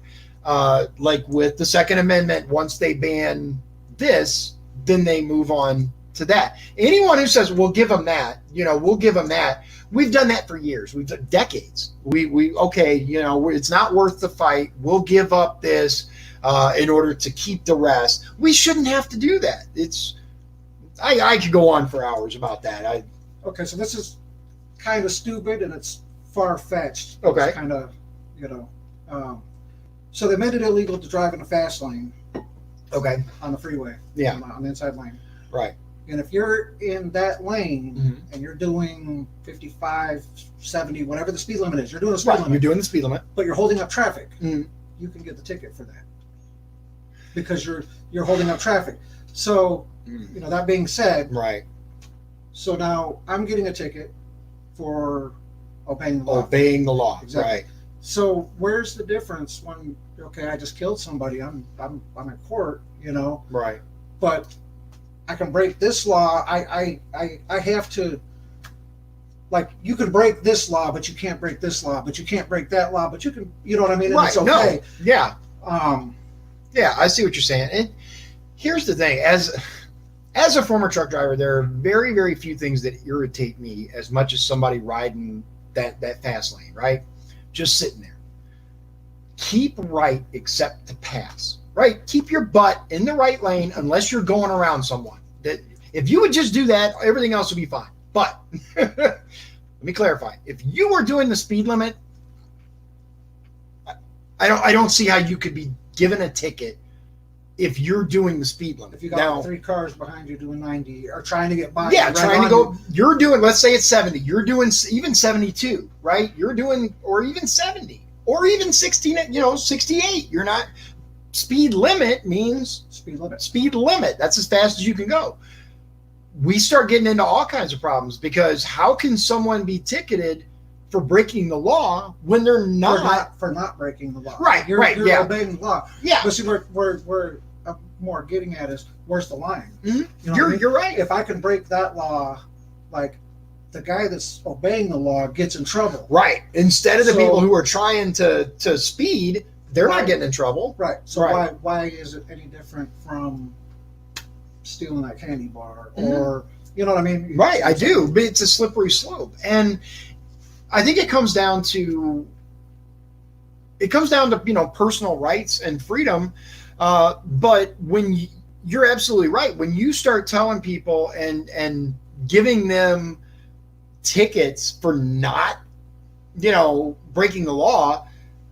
Like with the Second Amendment, once they ban this, then they move on to that. Anyone who says, we'll give them that, we'll give them that. We've done that for years. We've done decades. It's not worth the fight. We'll give up this in order to keep the rest. We shouldn't have to do that. I could go on for hours about that. Okay, so this is kind of stupid and it's far-fetched. Okay. It's kind of, so they made it illegal to drive in a fast lane Okay. on the freeway. Yeah. On the inside lane. Right. And if you're in that lane Mhm. and you're doing 55, 70, whatever the speed limit is, you're doing a speed Right. limit, You're doing the speed limit. but you're holding up traffic, Mhm. you can get the ticket for that because you're holding up traffic. So, that being said, Right. so now I'm getting a ticket for obeying the law. Obeying the law. Exactly. Right. So where's the difference when, okay, I just killed somebody, I'm in court, Right. but I can break this law. I have to, like, you can break this law, but you can't break this law, but you can't break that law, but you can, you know what I mean? And Right. it's okay. No. Yeah. Um, Yeah, I see what you're saying. And here's the thing: as a former truck driver, there are very, very few things that irritate me as much as somebody riding that fast lane, right? Just sitting there. Keep right except to pass, right? Keep your butt in the right lane unless you're going around someone. That if you would just do that, everything else would be fine. But let me clarify: if you were doing the speed limit, I don't see how you could be given a ticket if you're doing the speed limit. if you got Now, 3 cars behind you doing 90 or trying to get by, yeah, right trying to on go, you, you're doing, let's say it's 70, you're doing even 72, right? You're doing, or even 70, or even 68. You're not, speed limit means speed limit. speed limit. That's as fast as you can go. We start getting into all kinds of problems because how can someone be ticketed for breaking the law when they're not? For not breaking the law. Right, You're yeah. obeying the law. Yeah, But see, where I'm more getting at is, where's the line? Mhm. You know what I you're mean? you're right. If I can break that law, like, the guy that's obeying the law gets in trouble. Right. Instead of the So- people who are trying to speed, they're not Right. getting in trouble. Right. So Right. why is it any different from stealing that candy bar Mhm. or, you know what I mean? Right, I do, but it's a slippery slope. And I think it comes down to personal rights and freedom. But when you're absolutely right, when you start telling people and giving them tickets for not, breaking the law,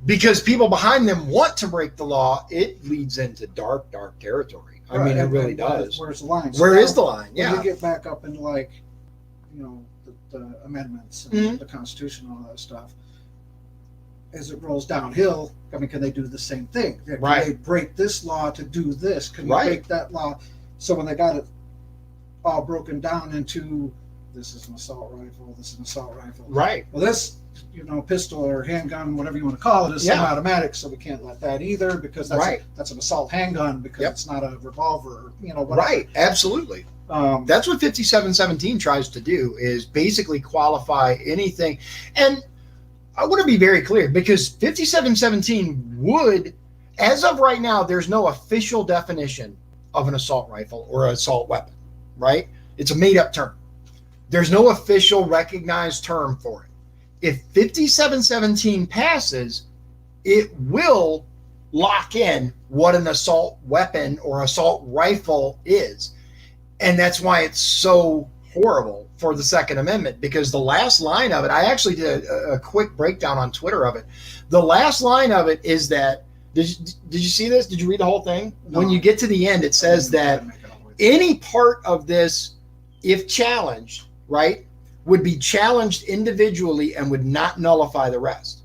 because people behind them want to break the law, it leads into dark, dark territory. I mean, it really does. Where's the line? Where now, is the line? When Yeah. you get back up into, like, the amendments and Mhm. the Constitution and all that stuff, as it rolls downhill, I mean, can they do the same thing? Can Right. they break this law to do this? Can you Right. break that law? So when they got it all broken down into, this is an assault rifle, this is an assault rifle. Right. Well, this, pistol or handgun, whatever you want to call it, is Yeah. semi-automatic, so we can't let that either because that's Right. that's an assault handgun because Yep. it's not a revolver, whatever. Right. Absolutely. That's what 5717 tries to do, is basically qualify anything. And I want to be very clear, because 5717 would, as of right now, there's no official definition of an assault rifle or assault weapon, right? It's a made up term. There's no official recognized term for it. If 5717 passes, it will lock in what an assault weapon or assault rifle is. And that's why it's so horrible for the Second Amendment, because the last line of it, I actually did a quick breakdown on Twitter of it. The last line of it is that, did you see this? Did you read the whole thing? No. When you get to the end, it says that any part of this if challenged, right, would be challenged individually and would not nullify the rest.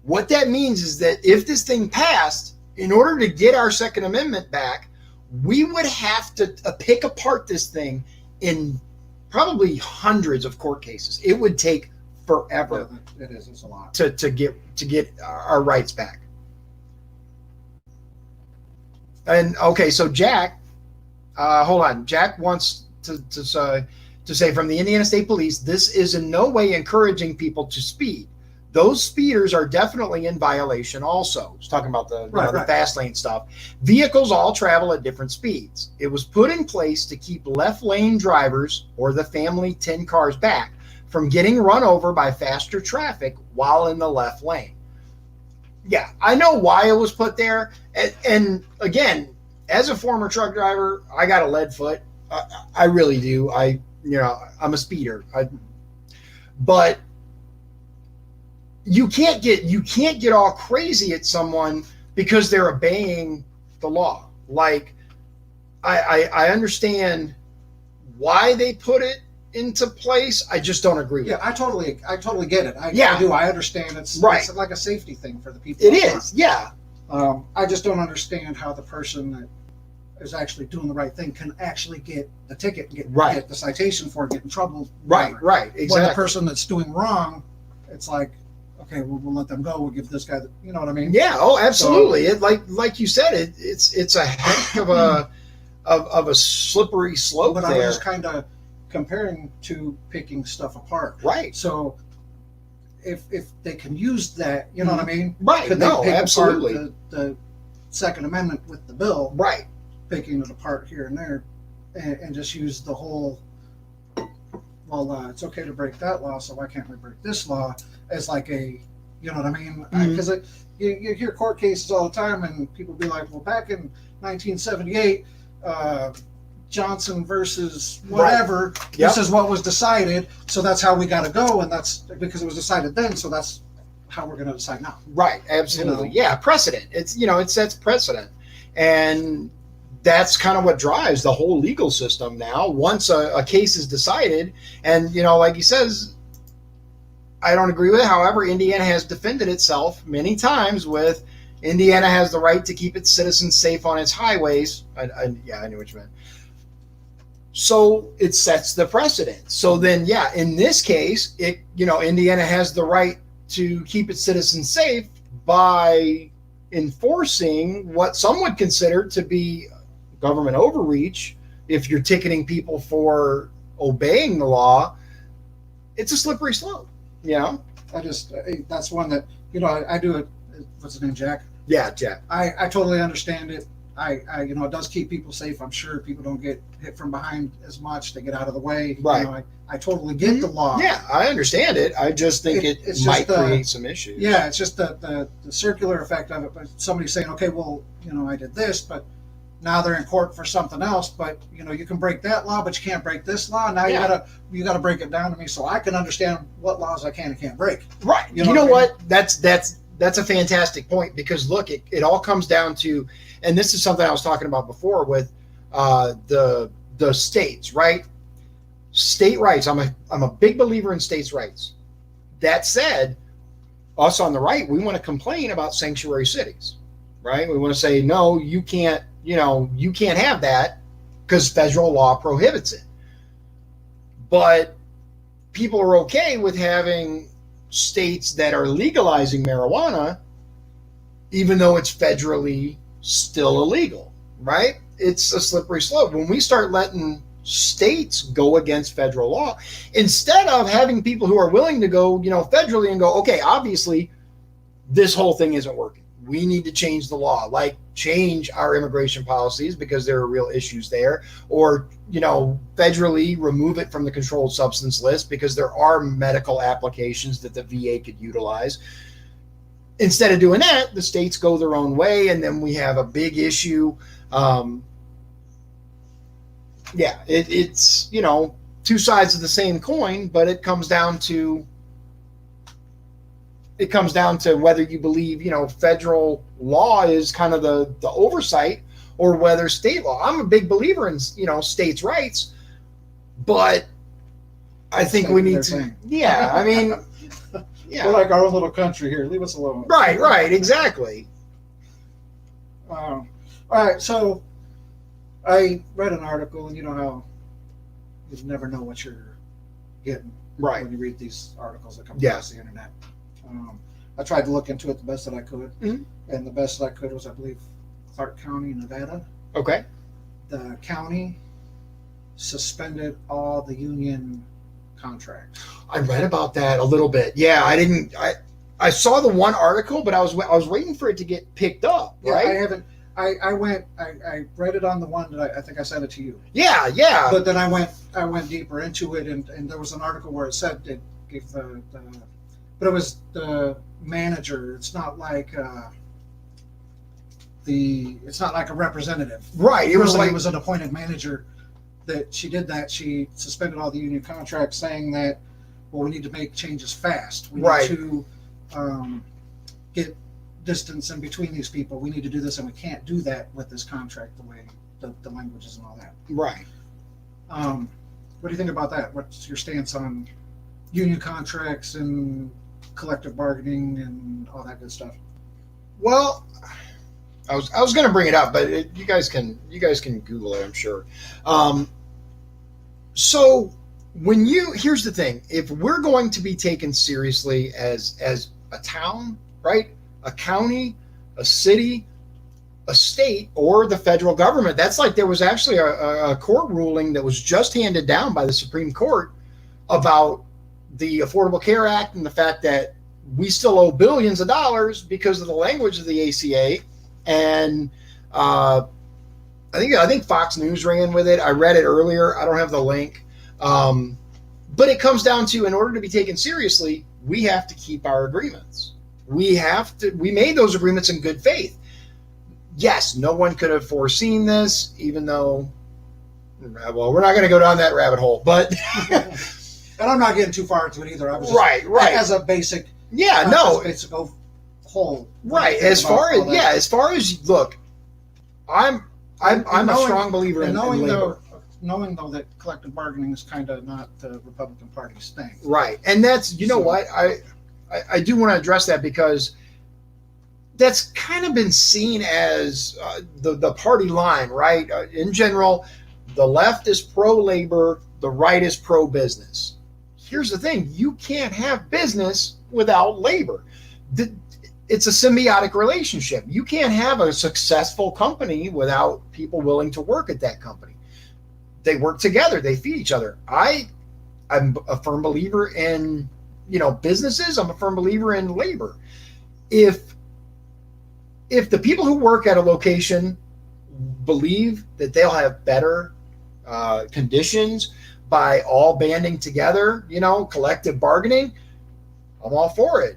What that means is that if this thing passed, in order to get our Second Amendment back, we would have to pick apart this thing in probably hundreds of court cases. It would take forever. Yeah, it is. It's a lot to get our rights back. And okay, so Jack, hold on. Jack wants to say from the Indiana State Police, this is in no way encouraging people to speed. Those speeders are definitely in violation also. He's talking about the fast lane stuff. Vehicles all travel at different speeds. It was put in place to keep left lane drivers or the family 10 cars back from getting run over by faster traffic while in the left lane. Yeah, I know why it was put there. And again, as a former truck driver, I got a lead foot. I really do. I'm a speeder. But you can't get all crazy at someone because they're obeying the law. Like, I understand why they put it into place. I just don't agree with it. I totally get it. I do. I understand it's like a safety thing for the people. It is, yeah. I just don't understand how the person that is actually doing the right thing can actually get the ticket and get the citation for it, get in trouble. Right, exactly. When the person that's doing wrong, it's like, okay, we'll let them go. We'll give this guy, you know what I mean? Yeah. Oh, absolutely. So, like you said, it's a heck of a slippery slope. But there. I was just kind of comparing to picking stuff apart. Right. So if they can use that, you know what I mean? Right. Could they pick absolutely. Apart the Second Amendment with the bill. Right. Picking it apart here and there, and just use the whole. Well, it's okay to break that law, so why can't we break this law? As like a, you know what I mean? Because you hear court cases all the time, and people be like, "Well, back in 1978, Johnson versus whatever. Right. This is what was decided, so that's how we got to go, and that's because it was decided then, so that's how we're going to decide now." Right. Absolutely. Yeah. Precedent. It sets precedent, and that's kind of what drives the whole legal system now. Once a case is decided, and like he says, I don't agree with it. However, Indiana has defended itself many times with Indiana has the right to keep its citizens safe on its highways. I knew what you meant. So it sets the precedent. So then, in this case, Indiana has the right to keep its citizens safe by enforcing what some would consider to be government overreach. If you're ticketing people for obeying the law, it's a slippery slope. That's one that I do it. What's his name, Jack? Yeah, Jack. I totally understand it. It does keep people safe. I'm sure people don't get hit from behind as much. They get out of the way. Right. I totally get the law. Yeah, I understand it. I just think it might create some issues. Yeah, it's just the circular effect of it. But somebody saying, okay, well, I did this, but now they're in court for something else. But you can break that law, but you can't break this law. Now you gotta break it down to me so I can understand what laws I can and can't break. Right. You know what? That's a fantastic point, because look, it all comes down to, and this is something I was talking about before with the states, right? State rights. I'm a big believer in states' rights. That said, us on the right, we want to complain about sanctuary cities, right? We want to say, no, you can't have that because federal law prohibits it. But people are okay with having states that are legalizing marijuana, even though it's federally still illegal, right? It's a slippery slope. When we start letting states go against federal law, instead of having people who are willing to go, federally and go, okay, obviously this whole thing isn't working. We need to change the law, like change our immigration policies because there are real issues there, or, federally remove it from the controlled substance list because there are medical applications that the VA could utilize. Instead of doing that, the states go their own way, and then we have a big issue. It's two sides of the same coin, but it comes down to whether you believe federal law is kind of the oversight, or whether state law. I'm a big believer in states' rights, but I think we need to. Yeah, I mean, yeah. We're like our own little country here. Leave us alone. Right, exactly. All right, so I read an article, and you know how you never know what you're getting when you read these articles that come across the internet. I tried to look into it the best that I could, and the best that I could was, I believe, Clark County, Nevada. Okay. The county suspended all the union contracts. I read about that a little bit. Yeah, I saw the one article, but I was waiting for it to get picked up. Yeah, right? I haven't. I read it on the one that I think I sent it to you. Yeah. But then I went deeper into it, and there was an article where it said it gave but it was the manager. It's not like it's not like a representative. Right. It was an appointed manager that she did that. She suspended all the union contracts, saying that, well, we need to make changes fast. We need to get distance in between these people. We need to do this, and we can't do that with this contract, the way the languages and all that. Right. What do you think about that? What's your stance on union contracts and collective bargaining and all that good stuff? Well, I was going to bring it up, but you guys can Google it, I'm sure. So here's the thing: if we're going to be taken seriously as a town, right, a county, a city, a state, or the federal government, that's like there was actually a court ruling that was just handed down by the Supreme Court about the Affordable Care Act and the fact that we still owe billions of dollars because of the language of the ACA. And I think Fox News ran with it. I read it earlier. I don't have the link. But it comes down to, in order to be taken seriously, we have to keep our agreements. We made those agreements in good faith. Yes, no one could have foreseen this, even though, well, we're not going to go down that rabbit hole, but. And I'm not getting too far into it either. I was just, right. As a basic. Yeah, no. Basic whole. Right. As far as look, I'm a strong believer in labor. Knowing though that collective bargaining is kind of not the Republican Party's thing. Right. And that's, know what, I do want to address that, because that's kind of been seen as the party line, right? In general, the left is pro-labor, the right is pro-business. Here's the thing: you can't have business without labor. It's a symbiotic relationship. You can't have a successful company without people willing to work at that company. They work together. They feed each other. I'm a firm believer in, businesses. I'm a firm believer in labor. If the people who work at a location believe that they'll have better conditions by all banding together, collective bargaining, I'm all for it.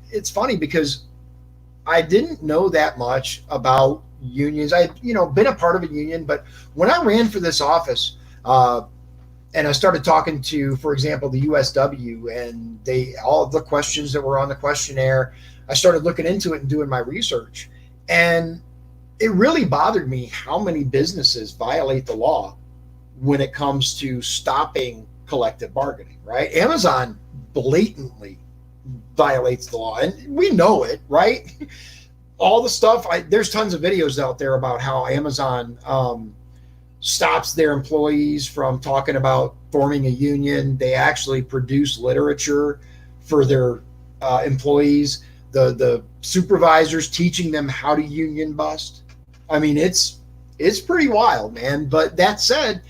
It's funny because I didn't know that much about unions. I've been a part of a union, but when I ran for this office, and I started talking to, for example, the USW, and all of the questions that were on the questionnaire, I started looking into it and doing my research, and it really bothered me how many businesses violate the law when it comes to stopping collective bargaining. Right? Amazon blatantly violates the law, and we know it, right? All the stuff, there's tons of videos out there about how Amazon stops their employees from talking about forming a union. They actually produce literature for their employees, the supervisors teaching them how to union bust. I mean, it's pretty wild, man. But that said,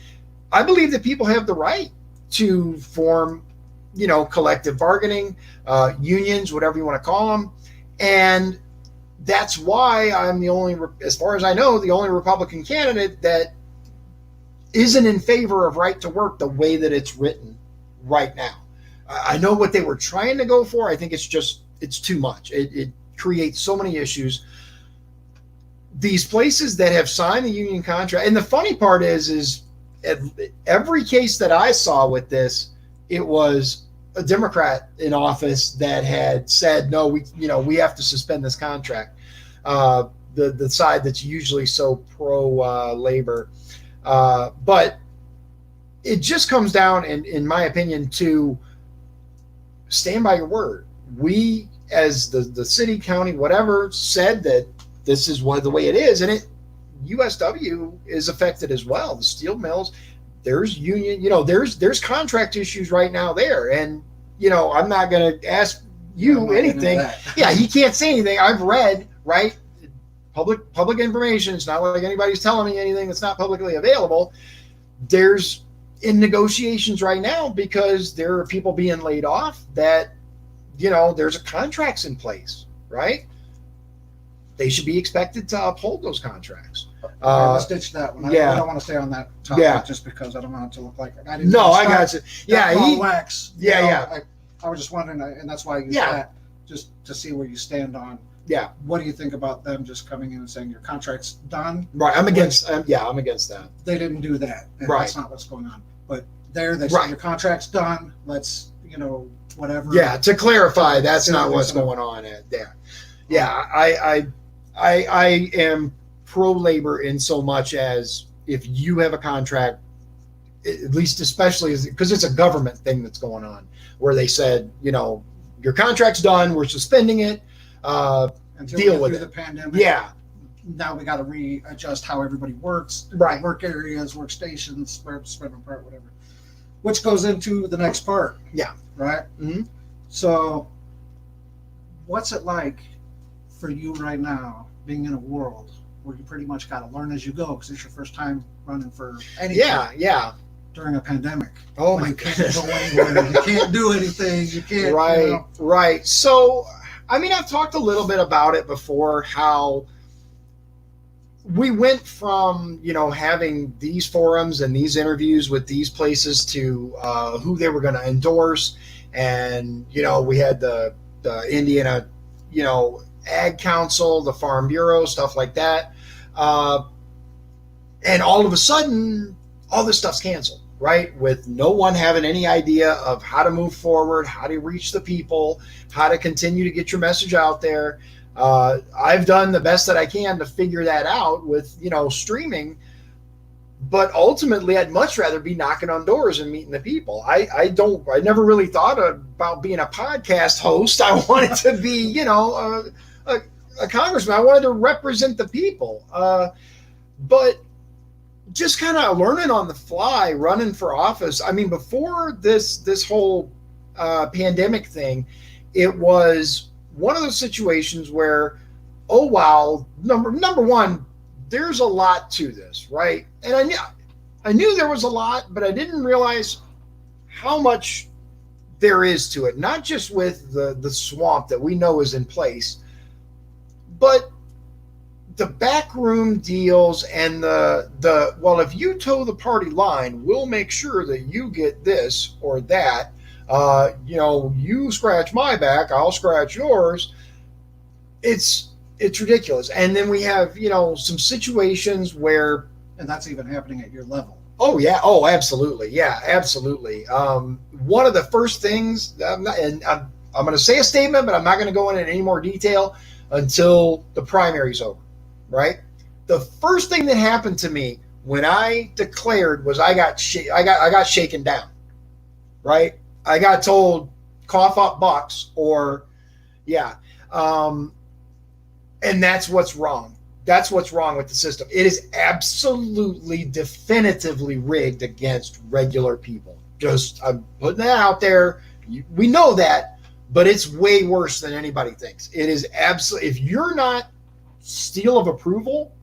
I believe that people have the right to form, collective bargaining, unions, whatever you want to call them. And that's why I'm as far as I know, the only Republican candidate that isn't in favor of right to work the way that it's written right now. I know what they were trying to go for. I think it's too much. It creates so many issues. These places that have signed the union contract, and the funny part is every case that I saw with this, it was a Democrat in office that had said, no, we have to suspend this contract. The side that's usually so pro labor. But it just comes down, in my opinion, to stand by your word. We, as the city, county, whatever, said that this is the way it is, and USW is affected as well. The steel mills, there's union, there's contract issues right now there, and I'm not going to ask you anything. Yeah, he can't say anything. I've read, right, public information. It's not like anybody's telling me anything that's not publicly available. There's in negotiations right now because there are people being laid off that there's contracts in place, right? They should be expected to uphold those contracts. Let's ditch that one. I don't want to stay on that topic just because I don't want it to look like I didn't. No, I got you. Yeah, wax. I was just wondering, and that's why I used that, just to see where you stand on. Yeah. What do you think about them just coming in and saying your contract's done? Right. I'm against that. They didn't do that. Right. That's not what's going on. But they say your contract's done. Let's, whatever. Yeah. To clarify, that's not what's going on there. Yeah. I am pro labor in so much as if you have a contract, at least especially because it's a government thing that's going on, where they said, your contract's done, we're suspending it, until deal with it. The pandemic. Yeah. Now we got to readjust how everybody works, right? Work areas, workstations, spread apart, whatever. Which goes into the next part. Yeah. Right. Mm-hmm. So, what's it like for you right now, being in a world where you pretty much got to learn as you go because it's your first time running for anything? Yeah. During a pandemic. Oh my goodness. You can't go anywhere. You can't do anything. You can't. Right. Right. So, I've talked a little bit about it before, how we went from, having these forums and these interviews with these places to who they were going to endorse. And, we had the Indiana, Ag Council, the Farm Bureau, stuff like that. And all of a sudden, all this stuff's canceled, right? With no one having any idea of how to move forward, how to reach the people, how to continue to get your message out there. I've done the best that I can to figure that out with, streaming. But ultimately, I'd much rather be knocking on doors and meeting the people. I never really thought about being a podcast host. I wanted to be, a congressman. I wanted to represent the people. But just kind of learning on the fly, running for office. Before this whole pandemic thing, it was one of those situations where, oh wow, number one, there's a lot to this, right? And I knew there was a lot, but I didn't realize how much there is to it. Not just with the swamp that we know is in place, but the backroom deals and well, if you toe the party line, we'll make sure that you get this or that. You scratch my back, I'll scratch yours. It's ridiculous. And then we have, some situations where, and that's even happening at your level. Oh yeah. Oh, absolutely. Yeah, absolutely. One of the first things, I'm going to say a statement, but I'm not going to go into any more detail until the primary's over. Right. The first thing that happened to me when I declared was I got shaken down. Right. I got told cough up bucks or and that's what's wrong. That's what's wrong with the system. It is absolutely definitively rigged against regular people. Just I'm putting that out there. We know that, but it's way worse than anybody thinks. It is absolutely, if you're not seal of approval,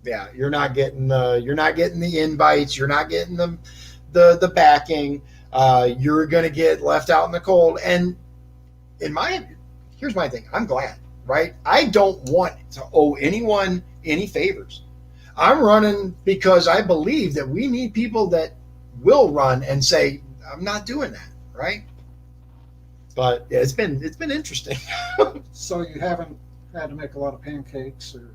you're not getting the invites, you're not getting the backing, you're going to get left out in the cold. And here's my thing, I'm glad, right? I don't want to owe anyone any favors. I'm running because I believe that we need people that will run and say, I'm not doing that, right? But it's been interesting. So you haven't had to make a lot of pancakes or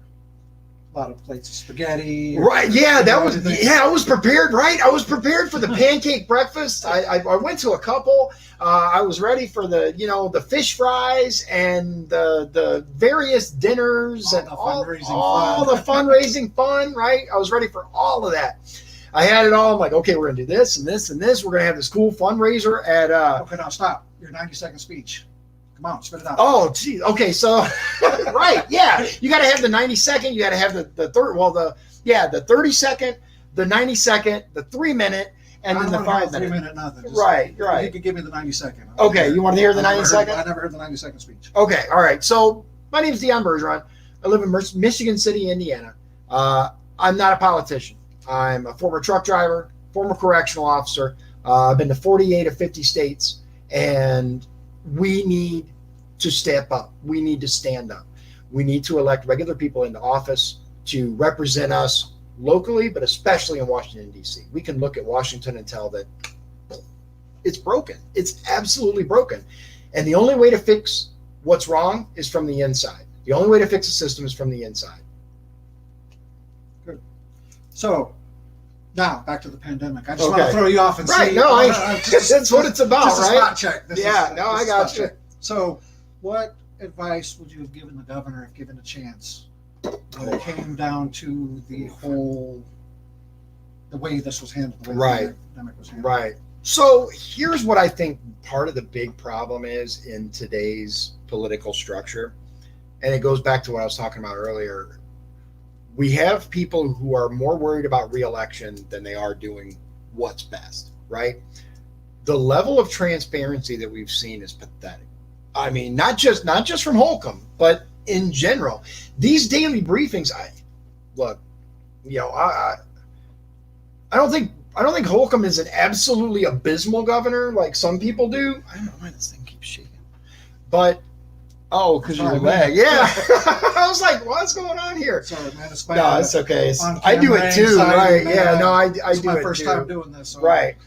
a lot of plates of spaghetti. Right. Yeah, I was prepared, right? I was prepared for the pancake breakfast. I went to a couple. I was ready for the fish fries and the various dinners and all the fundraising fun, right? I was ready for all of that. I had it all. I'm like, okay, we're gonna do this and this and this. We're gonna have this cool fundraiser at. Okay, now stop. Your 90-second speech. Come on, spit it out. Oh, gee. Okay, so right, yeah. You got to have the 90-second. You got to have the third. Well, the 30-second, the 90-second, the 3-minute, and then the 5-minute. 3-minute nothing. Just, right. You could give me the 90-second. Okay, you want to hear the 90-second? I never heard the 90-second speech. Okay, all right. So my name is Dion Bergeron. I live in Michigan City, Indiana. I'm not a politician. I'm a former truck driver, former correctional officer. I've been to 48 of 50 states, and we need to step up. We need to stand up. We need to elect regular people into office to represent us locally, but especially in Washington, D.C. We can look at Washington and tell that it's broken. It's absolutely broken. And the only way to fix what's wrong is from the inside. The only way to fix a system is from the inside. Good. So now back to the pandemic. I just want to throw you off and right. see. No, that's what it's about, just right? A spot check. I got you. So, what advice would you have given the governor if given a chance when it came down to the way this was handled, the way the pandemic was handled? Right. So here's what I think part of the big problem is in today's political structure, and it goes back to what I was talking about earlier. We have people who are more worried about re-election than they are doing what's best, right? The level of transparency that we've seen is pathetic. I mean, not just from Holcomb, but in general. These daily briefings, I don't think Holcomb is an absolutely abysmal governor like some people do. I don't know why this thing keeps shaking. But because your leg. Yeah. I was like, what's going on here? Sorry, man. No, it's okay. I do it too, right? Yeah, no, I do it too. It's my first time doing this. So right.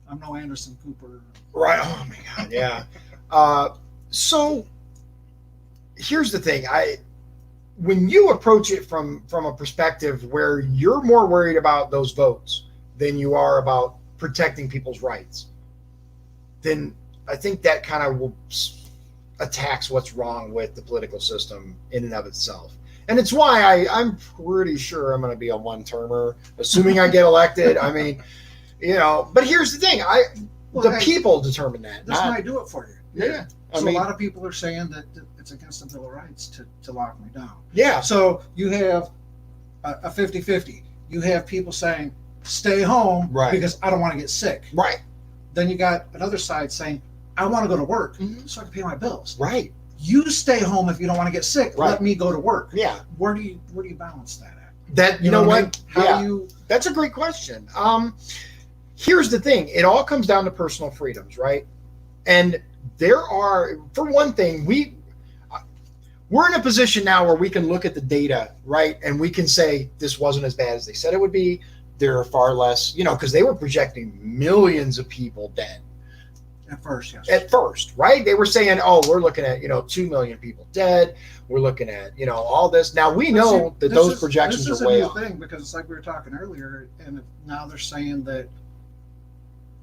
I'm no Anderson Cooper. Right. Oh my God. Yeah. So here's the thing. When you approach it from a perspective where you're more worried about those votes than you are about protecting people's rights, then I think that kind of attacks what's wrong with the political system in and of itself. And it's why I'm pretty sure I'm going to be a one-termer, assuming I get elected. I mean, but here's the thing. People determine that. This might do it for you. Yeah. A lot of people are saying that it's against the Bill of Rights to lock me down. Yeah. So you have a 50-50. You have people saying, stay home because I don't want to get sick. Right. Then you got another side saying, I want to go to work so I can pay my bills. Right. You stay home if you don't want to get sick. Right. Let me go to work. Yeah. Where do you balance that at? That you know what? I mean? How do you? That's a great question. Here's the thing. It all comes down to personal freedoms, right? And there are, for one thing, we're in a position now where we can look at the data, right? And we can say this wasn't as bad as they said it would be. There are far less, because they were projecting millions of people dead. At first, yes. At first, right? They were saying, we're looking at, 2 million people dead. We're looking at, all this. Now, we know that those projections are way off. This is a new thing because it's like we were talking earlier, and now they're saying that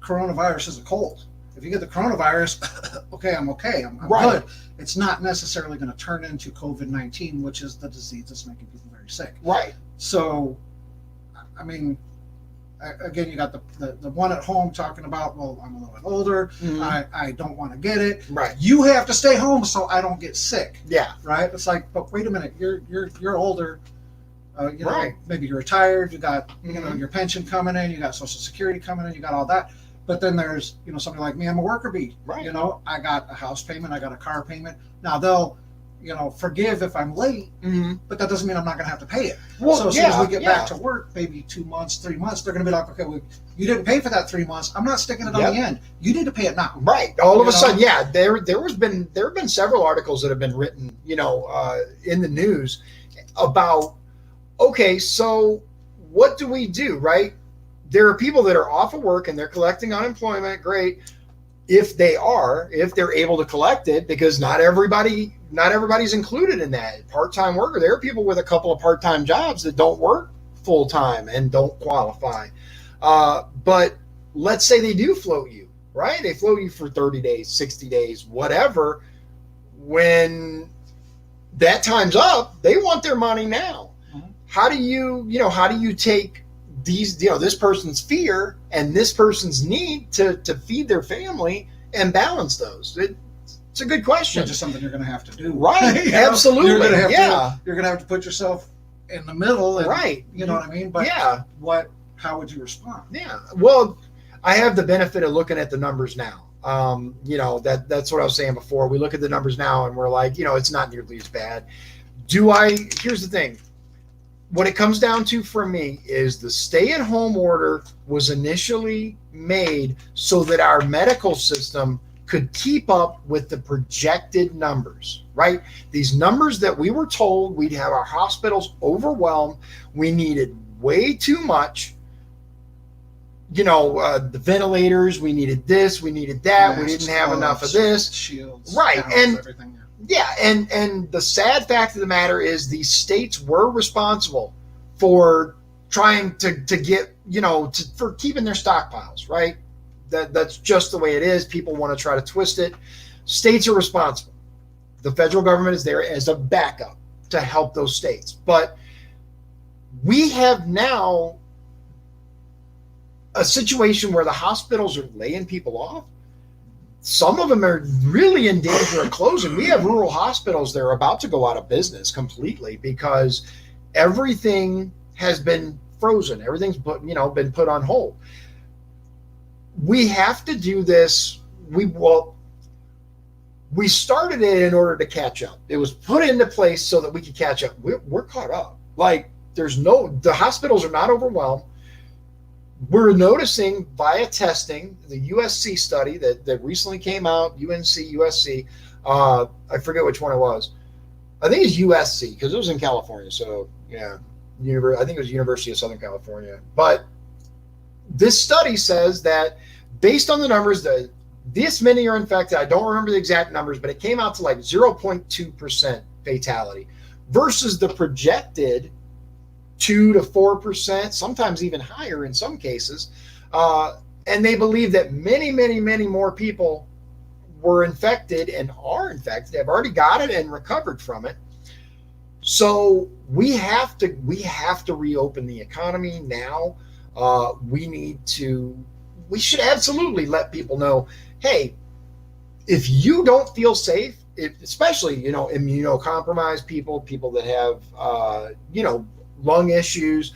coronavirus is a cold. If you get the coronavirus, okay, I'm good. It's not necessarily going to turn into COVID-19, which is the disease that's making people very sick. Right. So, I mean, again, you got the one at home talking about, well, I'm a little bit older. I don't want to get it. Right. You have to stay home so I don't get sick. Yeah. Right. It's like, but wait a minute, you're older. Right. Maybe you're retired. You got your pension coming in. You got Social Security coming in. You got all that. But then there's somebody like me. I'm a worker bee. Right. I got a house payment. I got a car payment. Now they'll forgive if I'm late, but that doesn't mean I'm not going to have to pay it. Well, so as soon as we get back to work, maybe 2 months, 3 months, they're going to be like, okay, well, you didn't pay for that 3 months. I'm not sticking it on the end. You need to pay it now. Right. All of a sudden, yeah. There have been several articles that have been written, in the news about, okay, so what do we do, right? There are people that are off of work and they're collecting unemployment. Great. If they're able to collect it, because not everybody's included in that. Part-time worker. There are people with a couple of part-time jobs that don't work full-time and don't qualify. But let's say they do float you, right? They float you for 30 days, 60 days, whatever. When that time's up, they want their money now. How do you take this person's fear and this person's need to feed their family and balance those? It's a good question. Which is something you're going to have to do. Right. You know, Absolutely. You're going to have Yeah. to. You're going to have to put yourself in the middle. And, Right. You know what I mean? But yeah. How would you respond? Yeah. Well, I have the benefit of looking at the numbers now. That's what I was saying before. We look at the numbers now and we're like, it's not nearly as bad. Here's the thing. What it comes down to for me is the stay-at-home order was initially made so that our medical system could keep up with the projected numbers, right? These numbers that we were told we'd have our hospitals overwhelmed. We needed way too much. The ventilators, we needed this, we needed that. We didn't have enough of this. Shields, right. gowns, And everything. yeah, and the sad fact of the matter is these states were responsible for trying to get, for keeping their stockpiles, right? That's just the way it is. People want to try to twist it. States are responsible. The federal government is there as a backup to help those states. But we have now a situation where the hospitals are laying people off. Some of them are really in danger of closing. We have rural hospitals that are about to go out of business completely because everything has been frozen. Everything's been put on hold. We have to do this. We started it in order to catch up. It was put into place so that we could catch up. We're caught up. Like the hospitals are not overwhelmed. We're noticing via testing, the USC study that recently came out, USC, I forget which one it was. I think it's USC because it was in California. So yeah, I think it was University of Southern California. But this study says that based on the numbers, that this many are infected. I don't remember the exact numbers, but it came out to like 0.2% fatality versus the projected 2 to 4%, sometimes even higher in some cases. And they believe that many, many, many more people were infected and are infected, have already got it and recovered from it. So we have to reopen the economy now. We should absolutely let people know, hey, if you don't feel safe, especially, immunocompromised people that have, lung issues,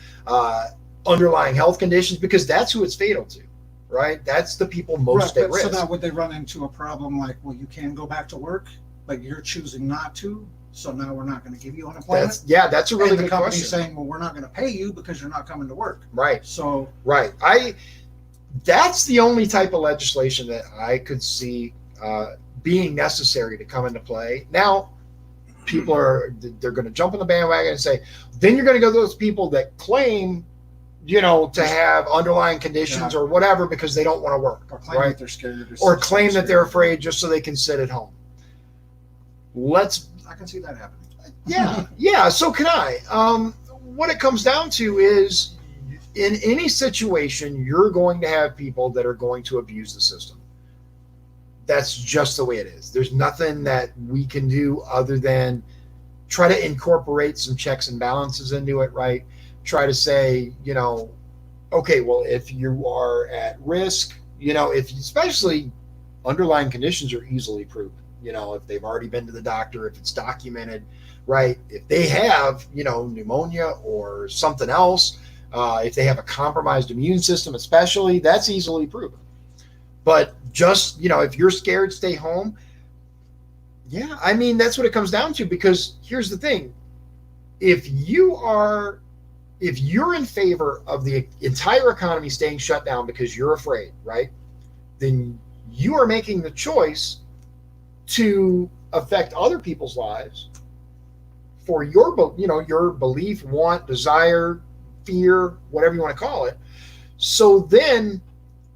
underlying health conditions, because that's who it's fatal to, right? That's the people most at risk. So now would they run into a problem like, well, you can go back to work, but you're choosing not to, so now we're not going to give you unemployment? That's a really good question. And the company's saying, well, we're not going to pay you because you're not coming to work. Right. So. Right. That's the only type of legislation that I could see being necessary to come into play. Now, they're going to jump on the bandwagon and say, then you're going to go to those people that claim, to have underlying conditions or whatever because they don't want to work. Or claim that they're scared. Or claim that they're afraid just so they can sit at home. I can see that happening. Yeah. So can I. What it comes down to is, in any situation, you're going to have people that are going to abuse the system. That's just the way it is. There's nothing that we can do other than try to incorporate some checks and balances into it, right? Try to say, okay, well, if you are at risk, especially underlying conditions are easily proven. If they've already been to the doctor, if it's documented, right? If they have, pneumonia or something else, if they have a compromised immune system, especially, that's easily proven. But just, if you're scared, stay home. Yeah, I mean, that's what it comes down to, because here's the thing. If you're in favor of the entire economy staying shut down because you're afraid, right? Then you are making the choice to affect other people's lives for your belief, want, desire, fear, whatever you want to call it. So then,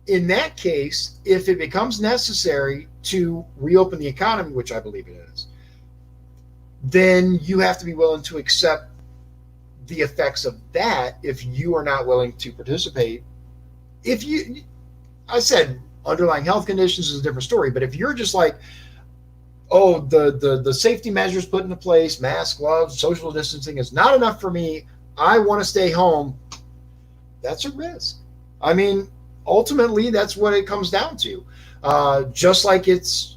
in that case, if it becomes necessary to reopen the economy, which I believe it is, then you have to be willing to accept the effects of that if you are not willing to participate. I said underlying health conditions is a different story, but if you're just like, oh, the safety measures put into place, masks, gloves, social distancing is not enough for me, I want to stay home, that's a risk. I mean, ultimately, that's what it comes down to. Just like it's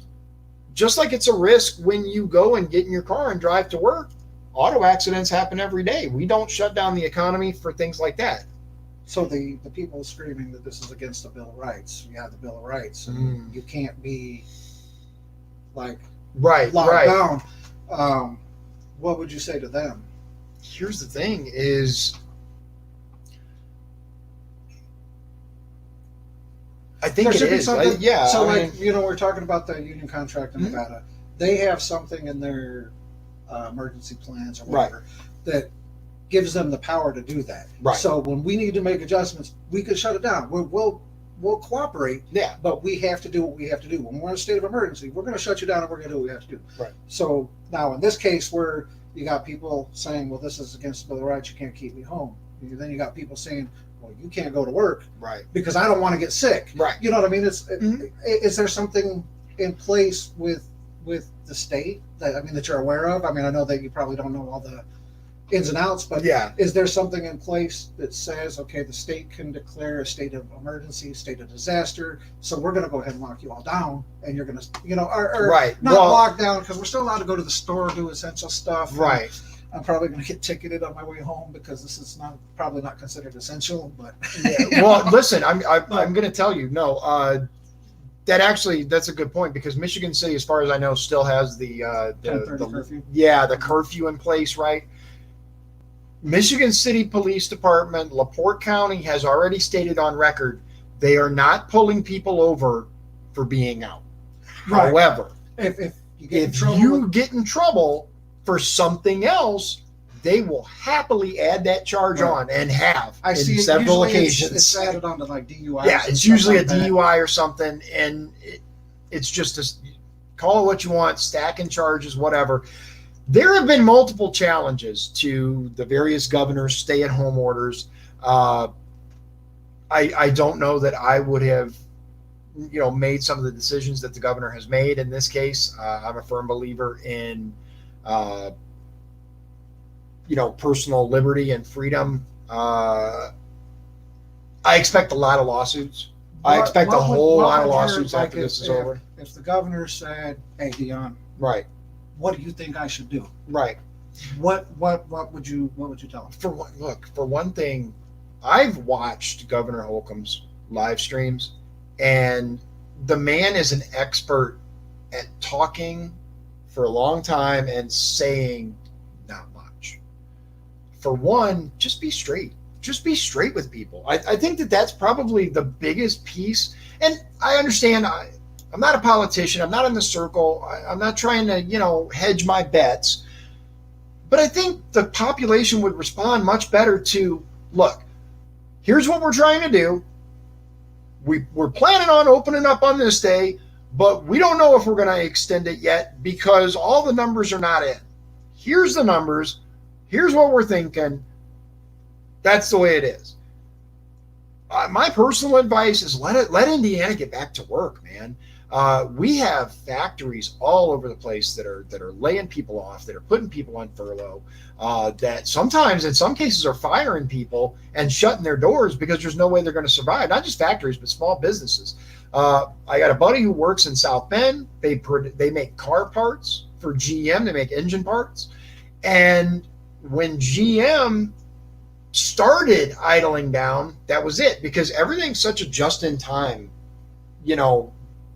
a risk when you go and get in your car and drive to work. Auto accidents happen every day. We don't shut down the economy for things like that. So the people screaming that this is against the Bill of Rights. You have the Bill of Rights, and you can't be like locked down. What would you say to them? Here's the thing: is I think there should it be is. something. So, mean, we're talking about the union contract in Nevada. They have something in their emergency plans or whatever that gives them the power to do that. Right. So when we need to make adjustments, we can shut it down. We'll cooperate. Yeah. But we have to do what we have to do. When we're in a state of emergency, we're going to shut you down and we're going to do what we have to do. Right. So now in this case where you got people saying, well, this is against the Bill of Rights, you can't keep me home. Then you got people saying, well, you can't go to work because I don't want to get sick. Right. You know what I mean? Is there something in place with the state that you're aware of? I mean, I know that you probably don't know all the ins and outs, but is there something in place that says, okay, the state can declare a state of emergency, state of disaster, so we're going to go ahead and lock you all down, and you're going to, lock down, because we're still allowed to go to the store, do essential stuff. Right. I'm probably going to get ticketed on my way home because this is probably not considered essential. But well, listen, I'm going to tell you, no. That's a good point, because Michigan City, as far as I know, still has the curfew. The curfew in place, right? Michigan City Police Department, LaPorte County has already stated on record they are not pulling people over for being out. Right. However, if you get in trouble for something else, they will happily add that charge on, and have I see several occasions. It's added onto like DUI. Yeah, it's usually a DUI or something, and it's just call it what you want, stacking charges, whatever. There have been multiple challenges to the various governors' stay-at-home orders. I don't know that I would have, made some of the decisions that the governor has made in this case. I'm a firm believer in, personal liberty and freedom. I expect a lot of lawsuits. I expect a whole lot of lawsuits after this is over. If the governor said, "Hey, Dion, right, what do you think I should do?" Right. What would you tell him? For one thing, I've watched Governor Holcomb's live streams, and the man is an expert at talking for a long time and saying not much. For one, just be straight. Just be straight with people. I think that's probably the biggest piece. And I understand I'm not a politician. I'm not in the circle. I'm not trying to, hedge my bets. But I think the population would respond much better to, look, here's what we're trying to do. We're planning on opening up on this day, but we don't know if we're going to extend it yet because all the numbers are not in. Here's the numbers. Here's what we're thinking. That's the way it is. My personal advice is let Indiana get back to work, man. We have factories all over the place that are laying people off, that are putting people on furlough, that sometimes in some cases are firing people and shutting their doors because there's no way they're going to survive. Not just factories, but small businesses. I got a buddy who works in South Bend. They make car parts for GM. They make engine parts. And when GM started idling down, that was it, because everything's such a just-in-time,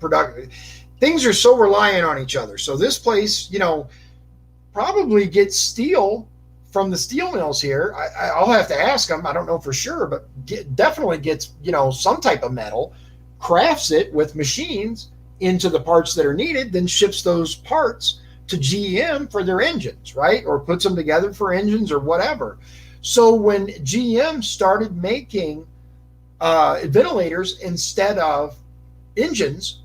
production. Things are so reliant on each other. So this place, probably gets steel from the steel mills here. I'll have to ask them. I don't know for sure, but definitely gets, some type of metal, crafts it with machines into the parts that are needed, then ships those parts to GM for their engines, right? Or puts them together for engines or whatever. So when GM started making ventilators instead of engines,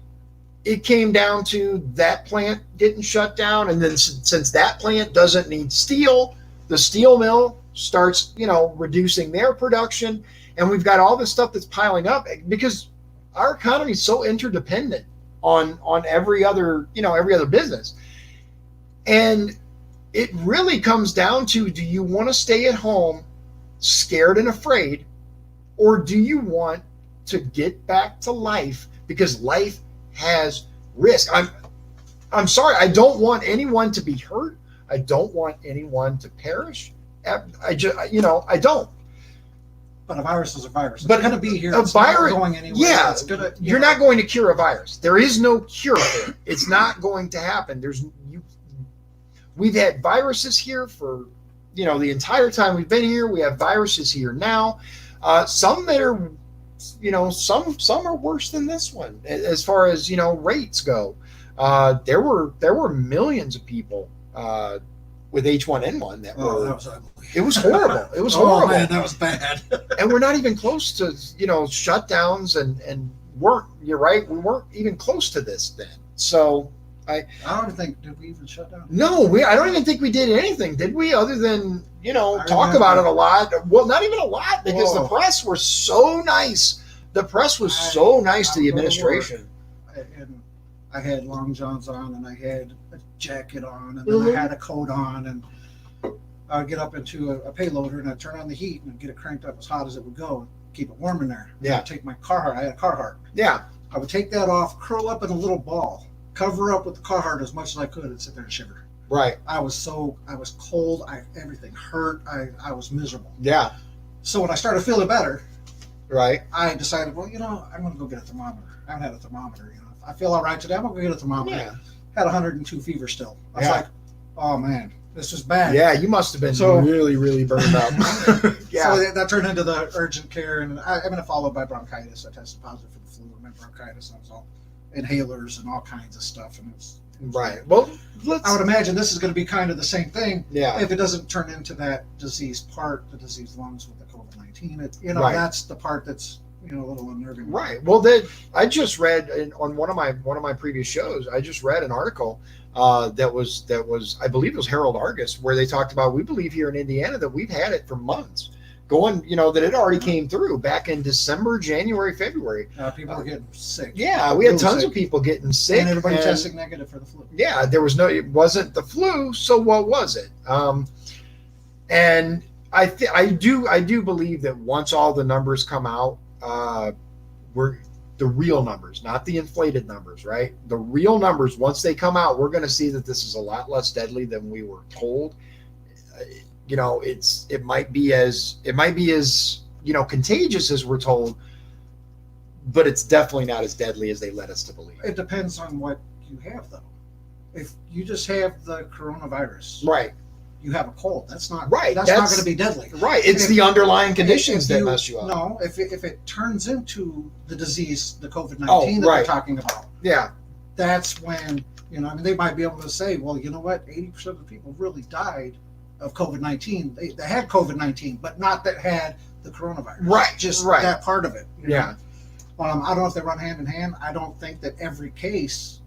it came down to that plant getting shut down. And then since that plant doesn't need steel, the steel mill starts, reducing their production. And we've got all this stuff that's piling up because our economy is so interdependent on every other business. And it really comes down to, do you want to stay at home scared and afraid, or do you want to get back to life because life has risk? I'm sorry. I don't want anyone to be hurt. I don't want anyone to perish. I don't. But a virus is a virus. It's But going to be here. a It's virus, not going anywhere. yeah, It's gonna, you're not going to cure a virus. There is no cure for it. It's not going to happen. We've had viruses here for, the entire time we've been here. We have viruses here now. Some that are, some are worse than this one as far as, rates go. There were millions of people with H1N1 that was ugly. It was horrible. It was horrible. Oh man, that was bad. And we're not even close to, shutdowns and you're right. We weren't even close to this then. So I don't think, did we even shut down? no, I don't even think we did anything, did we? Other than, talk remember. about it a lot. Well, not even a lot because the Whoa. press were so nice. The press was so nice to the administration. And I had long johns on, and I had a jacket on, and then I had a coat on, and I'd get up into a payloader, and I'd turn on the heat and get it cranked up as hot as it would go, and keep it warm in there. Yeah. I'd take my Carhartt. I had a Carhartt. Yeah. I would take that off, curl up in a little ball, cover up with the Carhartt as much as I could, and sit there and shiver. Right. I was cold. Everything hurt. I was miserable. Yeah. So when I started feeling better, Right. I decided, well, I'm going to go get a thermometer. I haven't had a thermometer. If I feel all right today, I'm going to go get a thermometer. Yeah. Had 102 fever still. I was Yeah. like, oh man, this is bad. Yeah. You must have been So- really, really burned up. Yeah. So that turned into the urgent care, and I've been followed by bronchitis. I tested positive for the flu. I had bronchitis. I was all inhalers and all kinds of stuff, and it was Right. Well, I would imagine this is going to be kind of the same thing. Yeah. If it doesn't turn into that disease part, the disease lungs with the COVID-19, Right. that's the part that's a little unnerving. Right. Well, I just read on one of my previous shows. I just read an article that was I believe it was Herald Argus, where they talked about, we believe here in Indiana that we've had it for months, going, that it already came through back in December, January, February. People were getting sick. Yeah, we had Really tons sick. of people getting sick, and everybody testing negative for the flu. Yeah, it wasn't the flu. So what was it? And I do believe that once all the numbers come out, we're the real numbers, not the inflated numbers, right? The real numbers, once they come out, we're going to see that this is a lot less deadly than we were told. It might be as contagious as we're told, but it's definitely not as deadly as they led us to believe. It depends on what you have, though. If you just have the coronavirus, Right. you have a cold. That's not Right. That's not going to be deadly. Right. It's If- the underlying conditions if that you- mess you up. No, if it turns into the disease, the COVID-19 Oh, that right. we're talking about, Yeah. that's when they might be able to say, well, you know what, 80% of the people really died of COVID-19. They had COVID-19, but not that had the coronavirus. Right, Just right. that part of it. Yeah. I don't know if they run hand in hand. I don't think that every case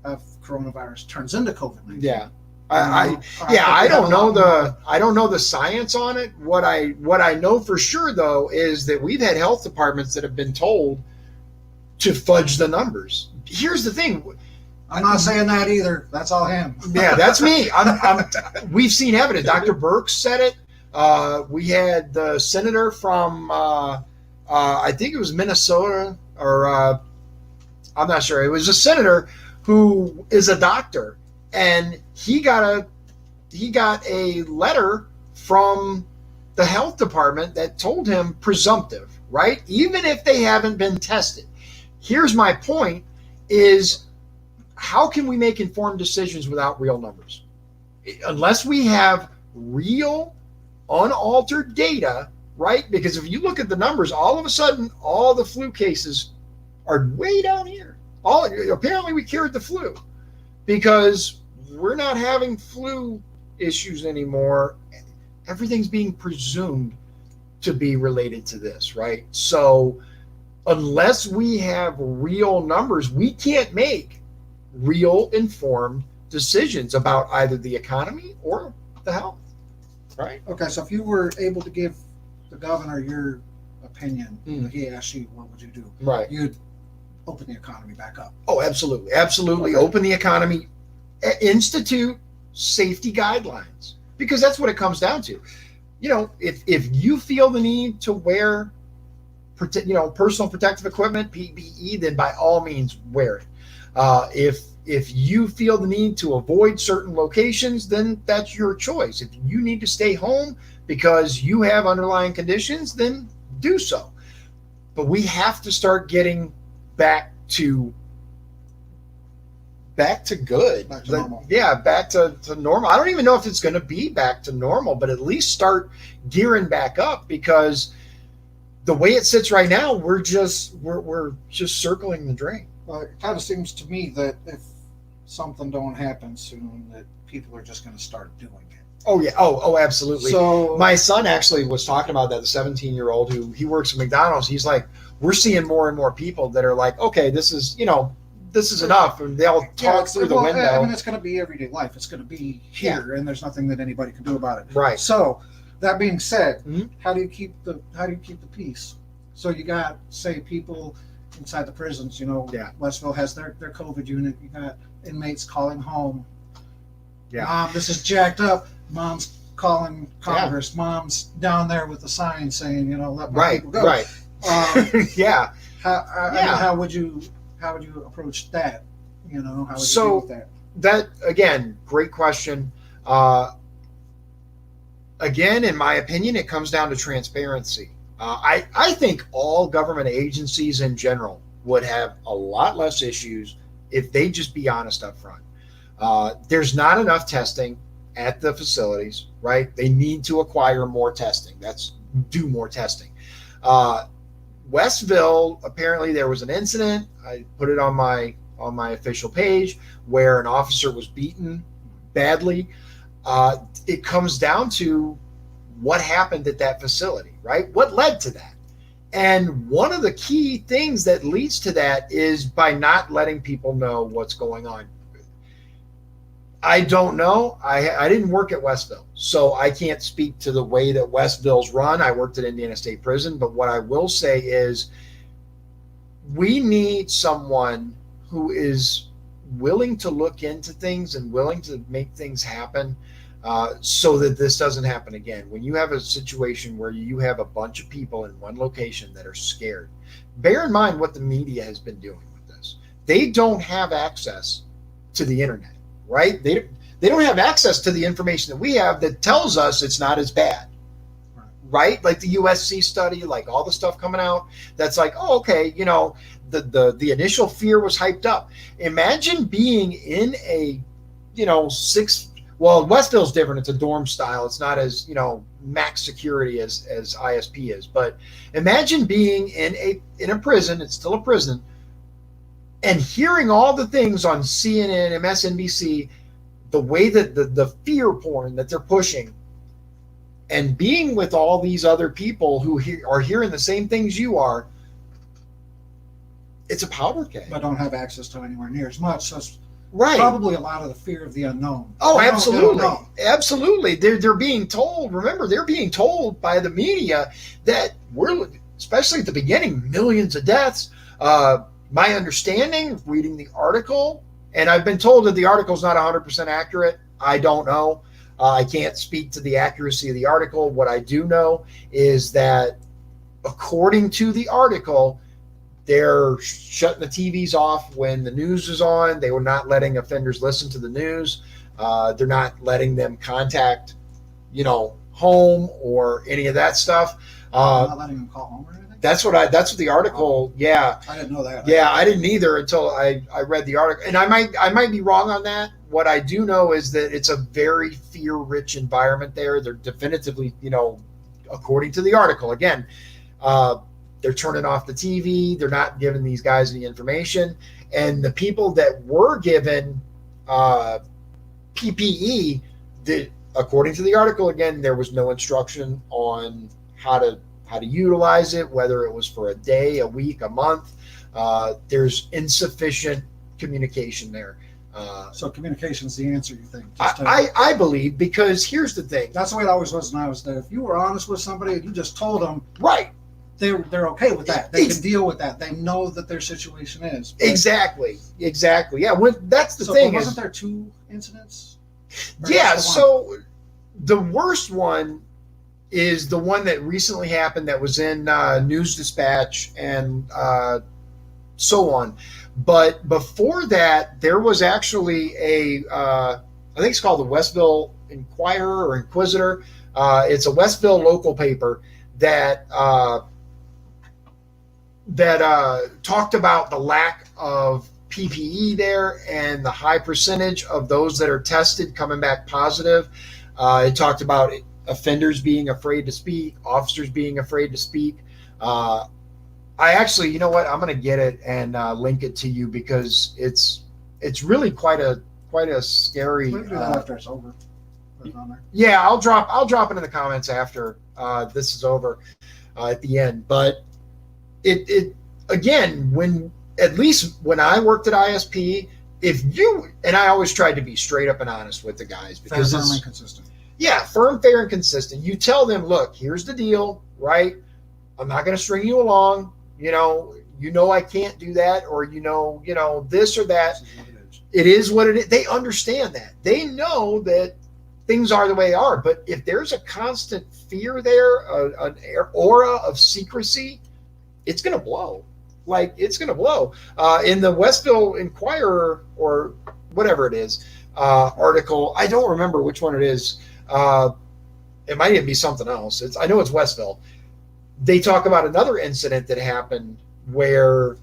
of coronavirus turns into COVID-19. Yeah. I I don't know the science on it. What I know for sure though is that we've had health departments that have been told to fudge the numbers. Here's the thing. I'm not saying that either. That's all him. Yeah, that's me. We've seen evidence. Dr. Burke said it. We had the senator from I think it was Minnesota, or I'm not sure. It was a senator who is a doctor, and he got a letter from the health department that told him presumptive, right? Even if they haven't been tested. Here's my point is, how can we make informed decisions without real numbers? Unless we have real, unaltered data, right? Because if you look at the numbers, all of a sudden, all the flu cases are way down here. Apparently we cured the flu because we're not having flu issues anymore. Everything's being presumed to be related to this, right? So unless we have real numbers, we can't make real informed decisions about either the economy or the health, right? Okay, so if you were able to give the governor your opinion, Mm. he asked you, what would you do? Right. You'd open the economy back up. Oh, absolutely. Absolutely. Okay. Open the economy, institute safety guidelines, because that's what it comes down to. If you feel the need to wear personal protective equipment, PPE, then by all means wear it. If you feel the need to avoid certain locations, then that's your choice. If you need to stay home because you have underlying conditions, then do so. But we have to start getting back to good. Back to normal. Yeah, back to normal. I don't even know if it's going to be back to normal, but at least start gearing back up, because the way it sits right now, we're just circling the drain. Well, it kind of seems to me that if something don't happen soon, that people are just going to start doing it. Oh yeah. Oh, absolutely. So my son actually was talking about that. The 17-year-old who he works at McDonald's. He's like, we're seeing more and more people that are like, okay, this is enough, and they'll talk through the window. I mean, it's going to be everyday life. It's going to be here, and there's nothing that anybody can do about it. Right. So, that being said, Mhm. how do you keep the peace? So you got, say, people inside the prisons. Yeah. Westville has their COVID unit. You got inmates calling home. Yeah. Mom, this is jacked up. Mom's calling Congress. Yeah. Mom's down there with the sign saying, let my people go. Right. Yeah. How would you approach that? How would you deal with that? That, again, great question. Again, in my opinion, it comes down to transparency. I think all government agencies in general would have a lot less issues if they just be honest up front. There's not enough testing at the facilities, right? They need to acquire more testing. Do more testing. Westville, apparently there was an incident. I put it on my official page where an officer was beaten badly. It comes down to what happened at that facility, right? What led to that? And one of the key things that leads to that is by not letting people know what's going on. I don't know. I didn't work at Westville, so I can't speak to the way that Westville's run. I worked at Indiana State Prison, but what I will say is we need someone who is willing to look into things and willing to make things happen so that this doesn't happen again. When you have a situation where you have a bunch of people in one location that are scared, bear in mind what the media has been doing with this. They don't have access to the internet. Right? They don't have access to the information that we have that tells us it's not as bad. Right? Like the USC study, like all the stuff coming out, that's like, oh, okay, the initial fear was hyped up. Imagine being in a, Westville's different. It's a dorm style. It's not as, max security as ISP is. But imagine being in a prison, it's still a prison, and hearing all the things on CNN, MSNBC, the way that the fear porn that they're pushing, and being with all these other people who are hearing the same things you are, it's a powder keg. But don't have access to anywhere near as much. So it's right. Probably a lot of the fear of the unknown. Oh, absolutely. Absolutely. They're being told, remember, they're being told by the media that we're, especially at the beginning, millions of deaths. My understanding, reading the article, and I've been told that the article is not 100% accurate. I don't know. I can't speak to the accuracy of the article. What I do know is that according to the article, they're shutting the TVs off when the news is on. They were not letting offenders listen to the news. They're not letting them contact, home or any of that stuff. Not letting them call home or anything? That's what the article, yeah. I didn't know that. Yeah, I didn't either until I read the article. And I might be wrong on that. What I do know is that it's a very fear-rich environment there. They're definitively, according to the article, again, they're turning off the TV. They're not giving these guys any information. And the people that were given PPE, according to the article, again, there was no instruction on how to utilize it, whether it was for a day, a week, a month. There's insufficient communication there. So communication's the answer, you think? I believe, because here's the thing. That's the way it always was when I was there. If you were honest with somebody and you just told them, right, they're okay with that. They can deal with that. They know that their situation is. But exactly. Yeah, that's the thing. Wasn't there 2 incidents? Yeah, so the worst one is the one that recently happened that was in News Dispatch and so on. But before that, there was actually I think it's called the Westville Inquirer or Inquisitor. It's a Westville local paper that talked about the lack of PPE there and the high percentage of those that are tested coming back positive. It talked about offenders being afraid to speak, officers being afraid to speak. I actually, you know what? I'm going to get it and link it to you because it's really quite a scary. We'll do that after it's over. Put it on there. Yeah, I'll drop it in the comments after this is over at the end. But it again, at least when I worked at ISP, and I always tried to be straight up and honest with the guys because firm and consistent. Yeah, firm, fair, and consistent. You tell them, look, here's the deal, right? I'm not going to string you along. You know, I can't do that, or this or that. It is what it is. They understand that. They know that things are the way they are. But if there's a constant fear there, an aura of secrecy, it's going to blow. Like, it's going to blow. In the Westville Inquirer or whatever it is article, I don't remember which one it is. It might even be something else. I know it's Westville. They talk about another incident that happened where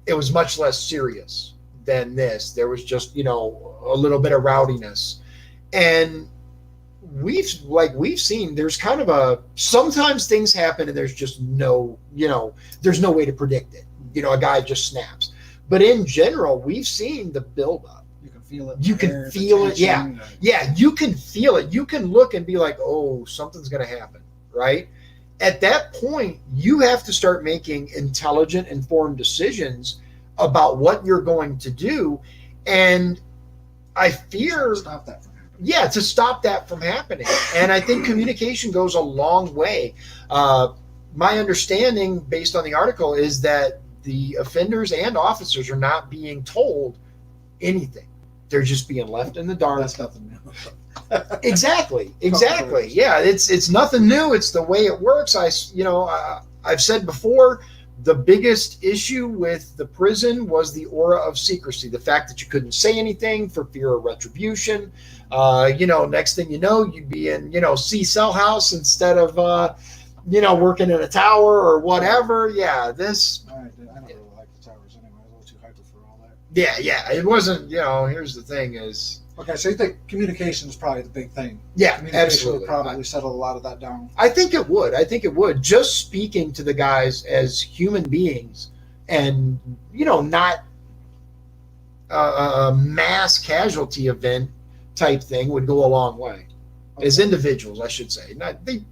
it was much less serious than this. There was just, a little bit of rowdiness. And we've seen there's kind of sometimes things happen and there's just there's no way to predict it. A guy just snaps. But in general, we've seen the buildup. You can feel it. You can feel it. Yeah. Yeah. You can feel it. You can look and be like, oh, something's going to happen. Right. At that point, you have to start making intelligent, informed decisions about what you're going to do. And I fear stop that from happening. Yeah, to stop that from happening. And I think communication goes a long way. My understanding, based on the article, is that the offenders and officers are not being told anything. They're just being left in the dark. That's nothing new. Exactly. Yeah, it's nothing new. It's the way it works. I've said before, the biggest issue with the prison was the aura of secrecy, the fact that you couldn't say anything for fear of retribution. Next thing you know, you'd be in C cell house instead of working in a tower or whatever. Yeah, this. I don't really like the towers anyway. I was a little too hyper for all that. Yeah. It wasn't. Here's the thing: is. Okay, so you think communication is probably the big thing? Yeah, communication absolutely. would probably settle a lot of that down. I think it would. Just speaking to the guys as human beings, and not a mass casualty event type thing would go a long way. Okay. As individuals, I should say. Not they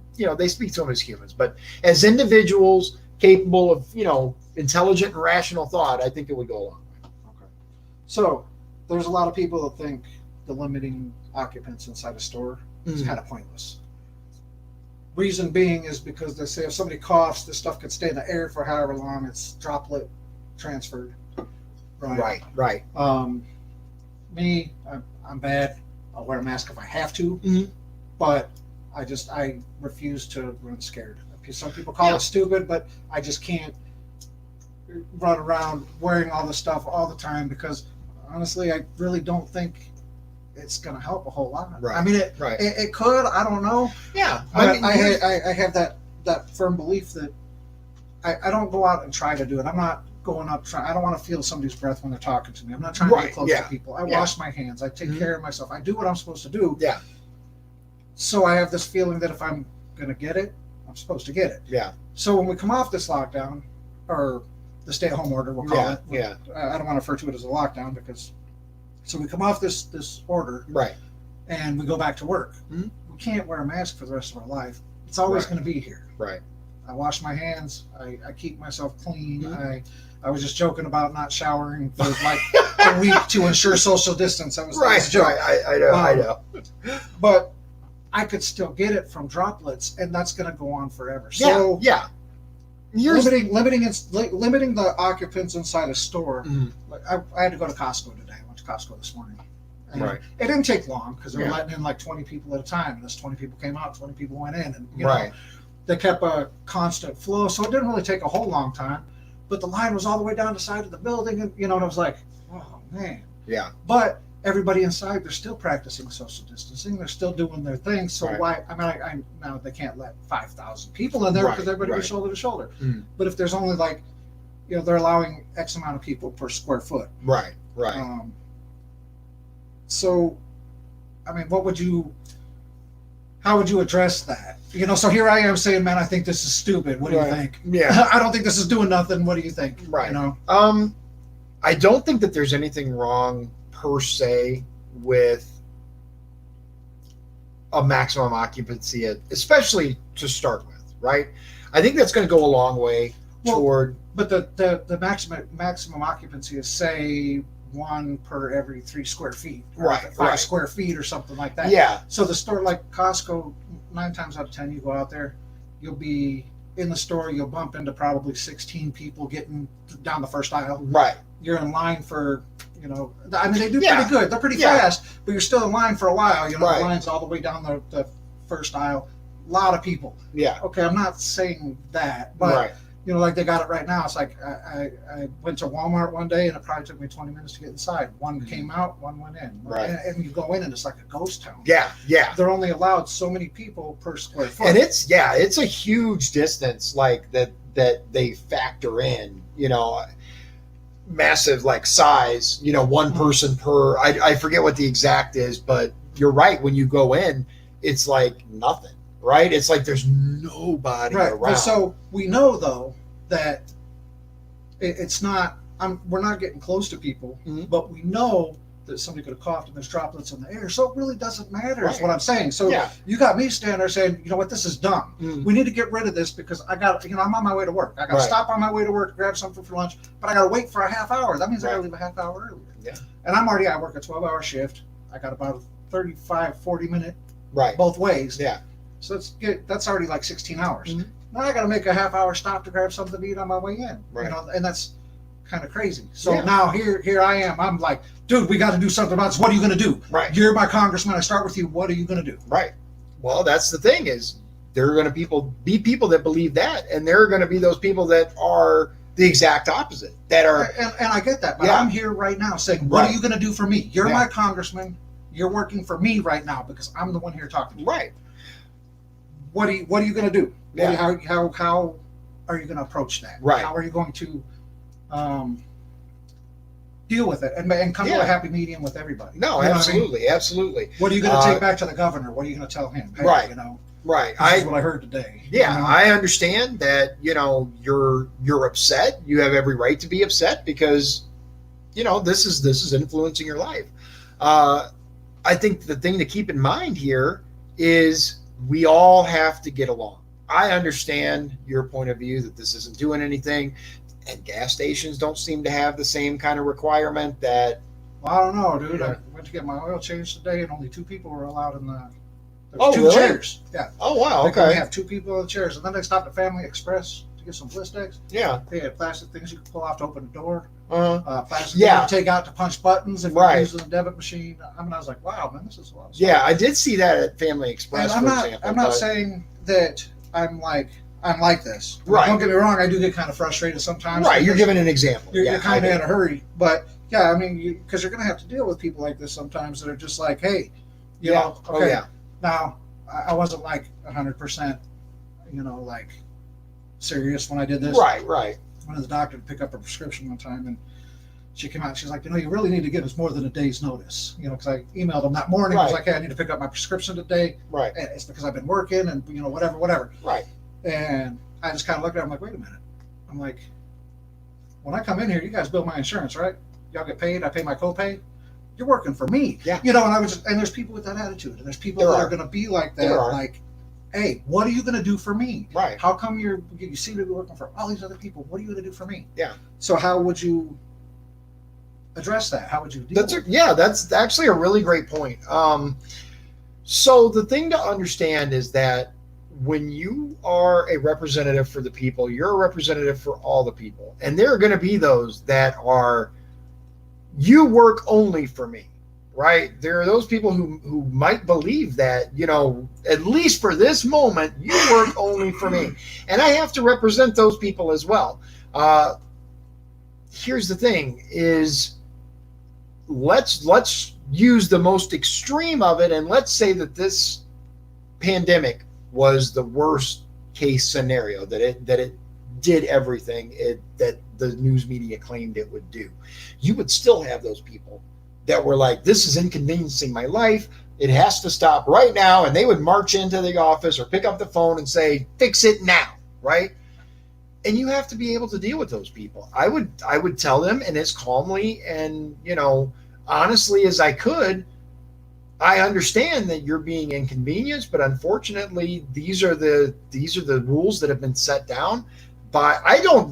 speak to them as humans, but as individuals capable of intelligent and rational thought, I think it would go a long way. Okay, so there's a lot of people that think the limiting occupants inside a store is kind of pointless. Reason being is because they say if somebody coughs, this stuff could stay in the air for however long. It's droplet transferred. Right. Me, I'm bad. I'll wear a mask if I have to, but I refuse to run scared. Some people call it stupid, but I just can't run around wearing all this stuff all the time because honestly, I really don't think it's going to help a whole lot. Right. I mean, it could. I don't know. Yeah. I have that firm belief that I don't go out and try to do it. I'm not going up trying. I don't want to feel somebody's breath when they're talking to me. I'm not trying to get close to people. I wash my hands. I take care of myself. I do what I'm supposed to do. Yeah. So I have this feeling that if I'm going to get it, I'm supposed to get it. Yeah. So when we come off this lockdown, or the stay-at-home order, we'll call it. Yeah. I don't want to refer to it as a lockdown because. So we come off this order, right, and we go back to work. We can't wear a mask for the rest of our life. It's always going to be here. Right. I wash my hands. I keep myself clean. I was just joking about not showering for like a week to ensure social distance. That was a joke. Right. I know. But I could still get it from droplets, and that's going to go on forever. So yeah. Limiting the occupants inside a store. Like I had to go to Costco today. I went to Costco this morning, And Right. it didn't take long because they were Yeah. letting in like 20 people at a time. And as 20 people came out, 20 people went in. And, you Right. know, they kept a constant flow. So it didn't really take a whole long time. But the line was all the way down the side of the building. And, you know, and I was like, oh, man. Yeah. But everybody inside, they're still practicing social distancing. They're still doing their thing. So Right. why? I mean, I now they can't let 5,000 people in there because Right, everybody right. was shoulder to shoulder. Mm. But if there's only like, you know, they're allowing X amount of people per square foot. Right. Right. So, I mean, how would you address that? You know, so here I am saying, man, I think this is stupid. What do you Right. think? Yeah. I don't think this is doing nothing. What do you think? Right. You know? I don't think that there's anything wrong per se with a maximum occupancy, especially to start with, right? I think that's going to go a long way toward. But the maximum occupancy is, say, 1 per every 3 square feet, or Right, 5 right. square feet, or something like that. Yeah. So the store like Costco, 9 times out of 10, you go out there, you'll be in the store, you'll bump into probably 16 people getting down the first aisle. Right. You're in line for, you know, I mean, they do Yeah. pretty good. They're pretty Yeah. fast, but you're still in line for a while. You know, Right. the line's all the way down the first aisle. A lot of people. Yeah. Okay, I'm not saying that, but Right. you know, like they got it right now. It's like I went to Walmart one day and it probably took me 20 minutes to get inside. One came out, one went in. Right. And you go in and it's like a ghost town. Yeah. Yeah. They're only allowed so many people per square foot. And it's a huge distance, like that they factor in, you know, massive like size, you know, one person per. I forget what the exact is, but you're right. When you go in, it's like nothing, right? It's like there's nobody right. around. But so we know though that it's not. We're not getting close to people, Mhm. but we know that somebody could have coughed and there's droplets in the air. So it really doesn't matter. Is Right. what I'm saying. So Yeah. you got me standing there saying, you know what, this is dumb. Mhm. We need to get rid of this because I got, you know, I'm on my way to work. I got to Right. stop on my way to work to grab something for lunch, but I got to wait for a half hour. That means I got to Right. leave a half hour earlier. Yeah. And I work a 12-hour shift. I got about a 35, 40-minute Right. both ways. Yeah. So that's already like 16 hours. Mhm. Now I got to make a half-hour stop to grab something to eat on my way in. Right. You know, and that's kind of crazy. So Yeah. now here I am. I'm like, dude, we got to do something about this. What are you going to do? Right. You're my congressman. I start with you. What are you going to do? Right. Well, that's the thing is there are going to be people that believe that, and there are going to be those people that are the exact opposite. That are And I get that, but Yeah. I'm here right now saying, what Right. are you going to do for me? You're Yeah. my congressman. You're working for me right now because I'm the one here talking to you. right. What are you going to do? Yeah. How are you going to approach that? Right. How are you going to deal with it and come to Yeah. a happy medium with everybody? No, You know what I mean? absolutely, absolutely. What are you going to take back to the governor? What are you going to tell him? Hey, Right. You know, Right. this is what I heard today. Yeah, You know? I understand that, you know, you're upset. You have every right to be upset because, you know, this is influencing your life. I think the thing to keep in mind here is we all have to get along. I understand your point of view that this isn't doing anything, and gas stations don't seem to have the same kind of requirement that. Well, I don't know, dude. Yeah. I went to get my oil changed today, and only 2 people were allowed in the. There Oh, was 2 really? chairs. Yeah. Oh wow, They could only okay, have 2 people in the chairs, and then they stopped at Family Express to get some Blistex. yeah, They had plastic things you could pull off to open the door, plastic Yeah. things you take out to punch buttons if Right. you're using a debit machine. I mean, I was like, wow, man, this is a lot of stuff. yeah. I did see that at Family Express, And for example. I'm not but- saying that I'm like this. Right. Don't get me wrong. I do get kind of frustrated sometimes. Right, you're because giving an example. You're, Yeah, you're kind I of get in a hurry, but yeah, I mean, because you're going to have to deal with people like this sometimes that are just like, hey, you Yeah. know, Oh, okay. yeah. Now, I wasn't like 100%, you know, like serious when I did this. Right, right. I went to the doctor to pick up a prescription one time, and she came out and she's like, you know, you really need to give us more than a day's notice, you know, because I emailed them that morning. I was Right. like, hey, I need to pick up my prescription today. Right, And it's because I've been working and, you know, whatever. right. And I just kind of looked at her. I'm like, wait a minute. I'm like, when I come in here, you guys bill my insurance, right? Y'all get paid. I pay my copay. You're working for me. Yeah. You know, and I was just, and there's people with that attitude, and there's people There that are. are going to be like that. There are. Like, hey, what are you going to do for me? Right. How come you seem to be working for all these other people? What are you going to do for me? Yeah. So how would you address that? How would you deal with it? That's actually a really great point. So the thing to understand is that when you are a representative for the people, you're a representative for all the people. And there are going to be those that are, you work only for me, right? There are those people who might believe that, at least for this moment, you work only for me. And I have to represent those people as well. Here's the thing is let's use the most extreme of it, and let's say that this pandemic was the worst case scenario, that it did everything that the news media claimed it would do. You would still have those people that were like, this is inconveniencing my life, it has to stop right now, and they would march into the office or pick up the phone and say, fix it now, right? And you have to be able to deal with those people. I would tell them, and as calmly and honestly as I could, I understand that you're being inconvenienced, but unfortunately, these are the rules that have been set down. But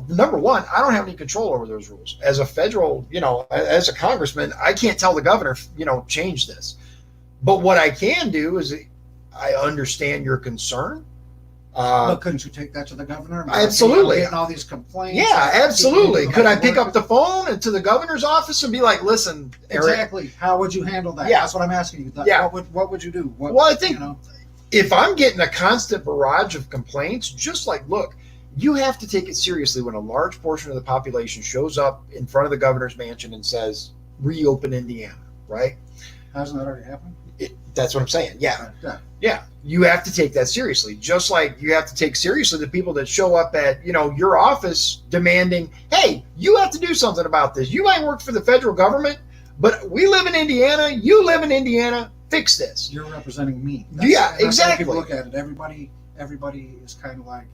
number one, I don't have any control over those rules. As a federal, as a congressman, I can't tell the governor, change this. But what I can do is I understand your concern. But couldn't you take that to the governor? Absolutely. Getting all these complaints. Yeah, absolutely. Could I pick up the phone and to the governor's office and be like, listen, Eric, exactly. How would you handle that? Yeah. That's what I'm asking you. Yeah. What would you do? Well, I think if I'm getting a constant barrage of complaints, just like, look, you have to take it seriously when a large portion of the population shows up in front of the governor's mansion and says, reopen Indiana, right? Hasn't that already happened? That's what I'm saying. Yeah. Yeah. Yeah. You have to take that seriously. Just like you have to take seriously the people that show up at, your office demanding, hey, you have to do something about this. You might work for the federal government, but we live in Indiana. You live in Indiana. Fix this. You're representing me. That's exactly. How people look at it. Everybody is kind of like,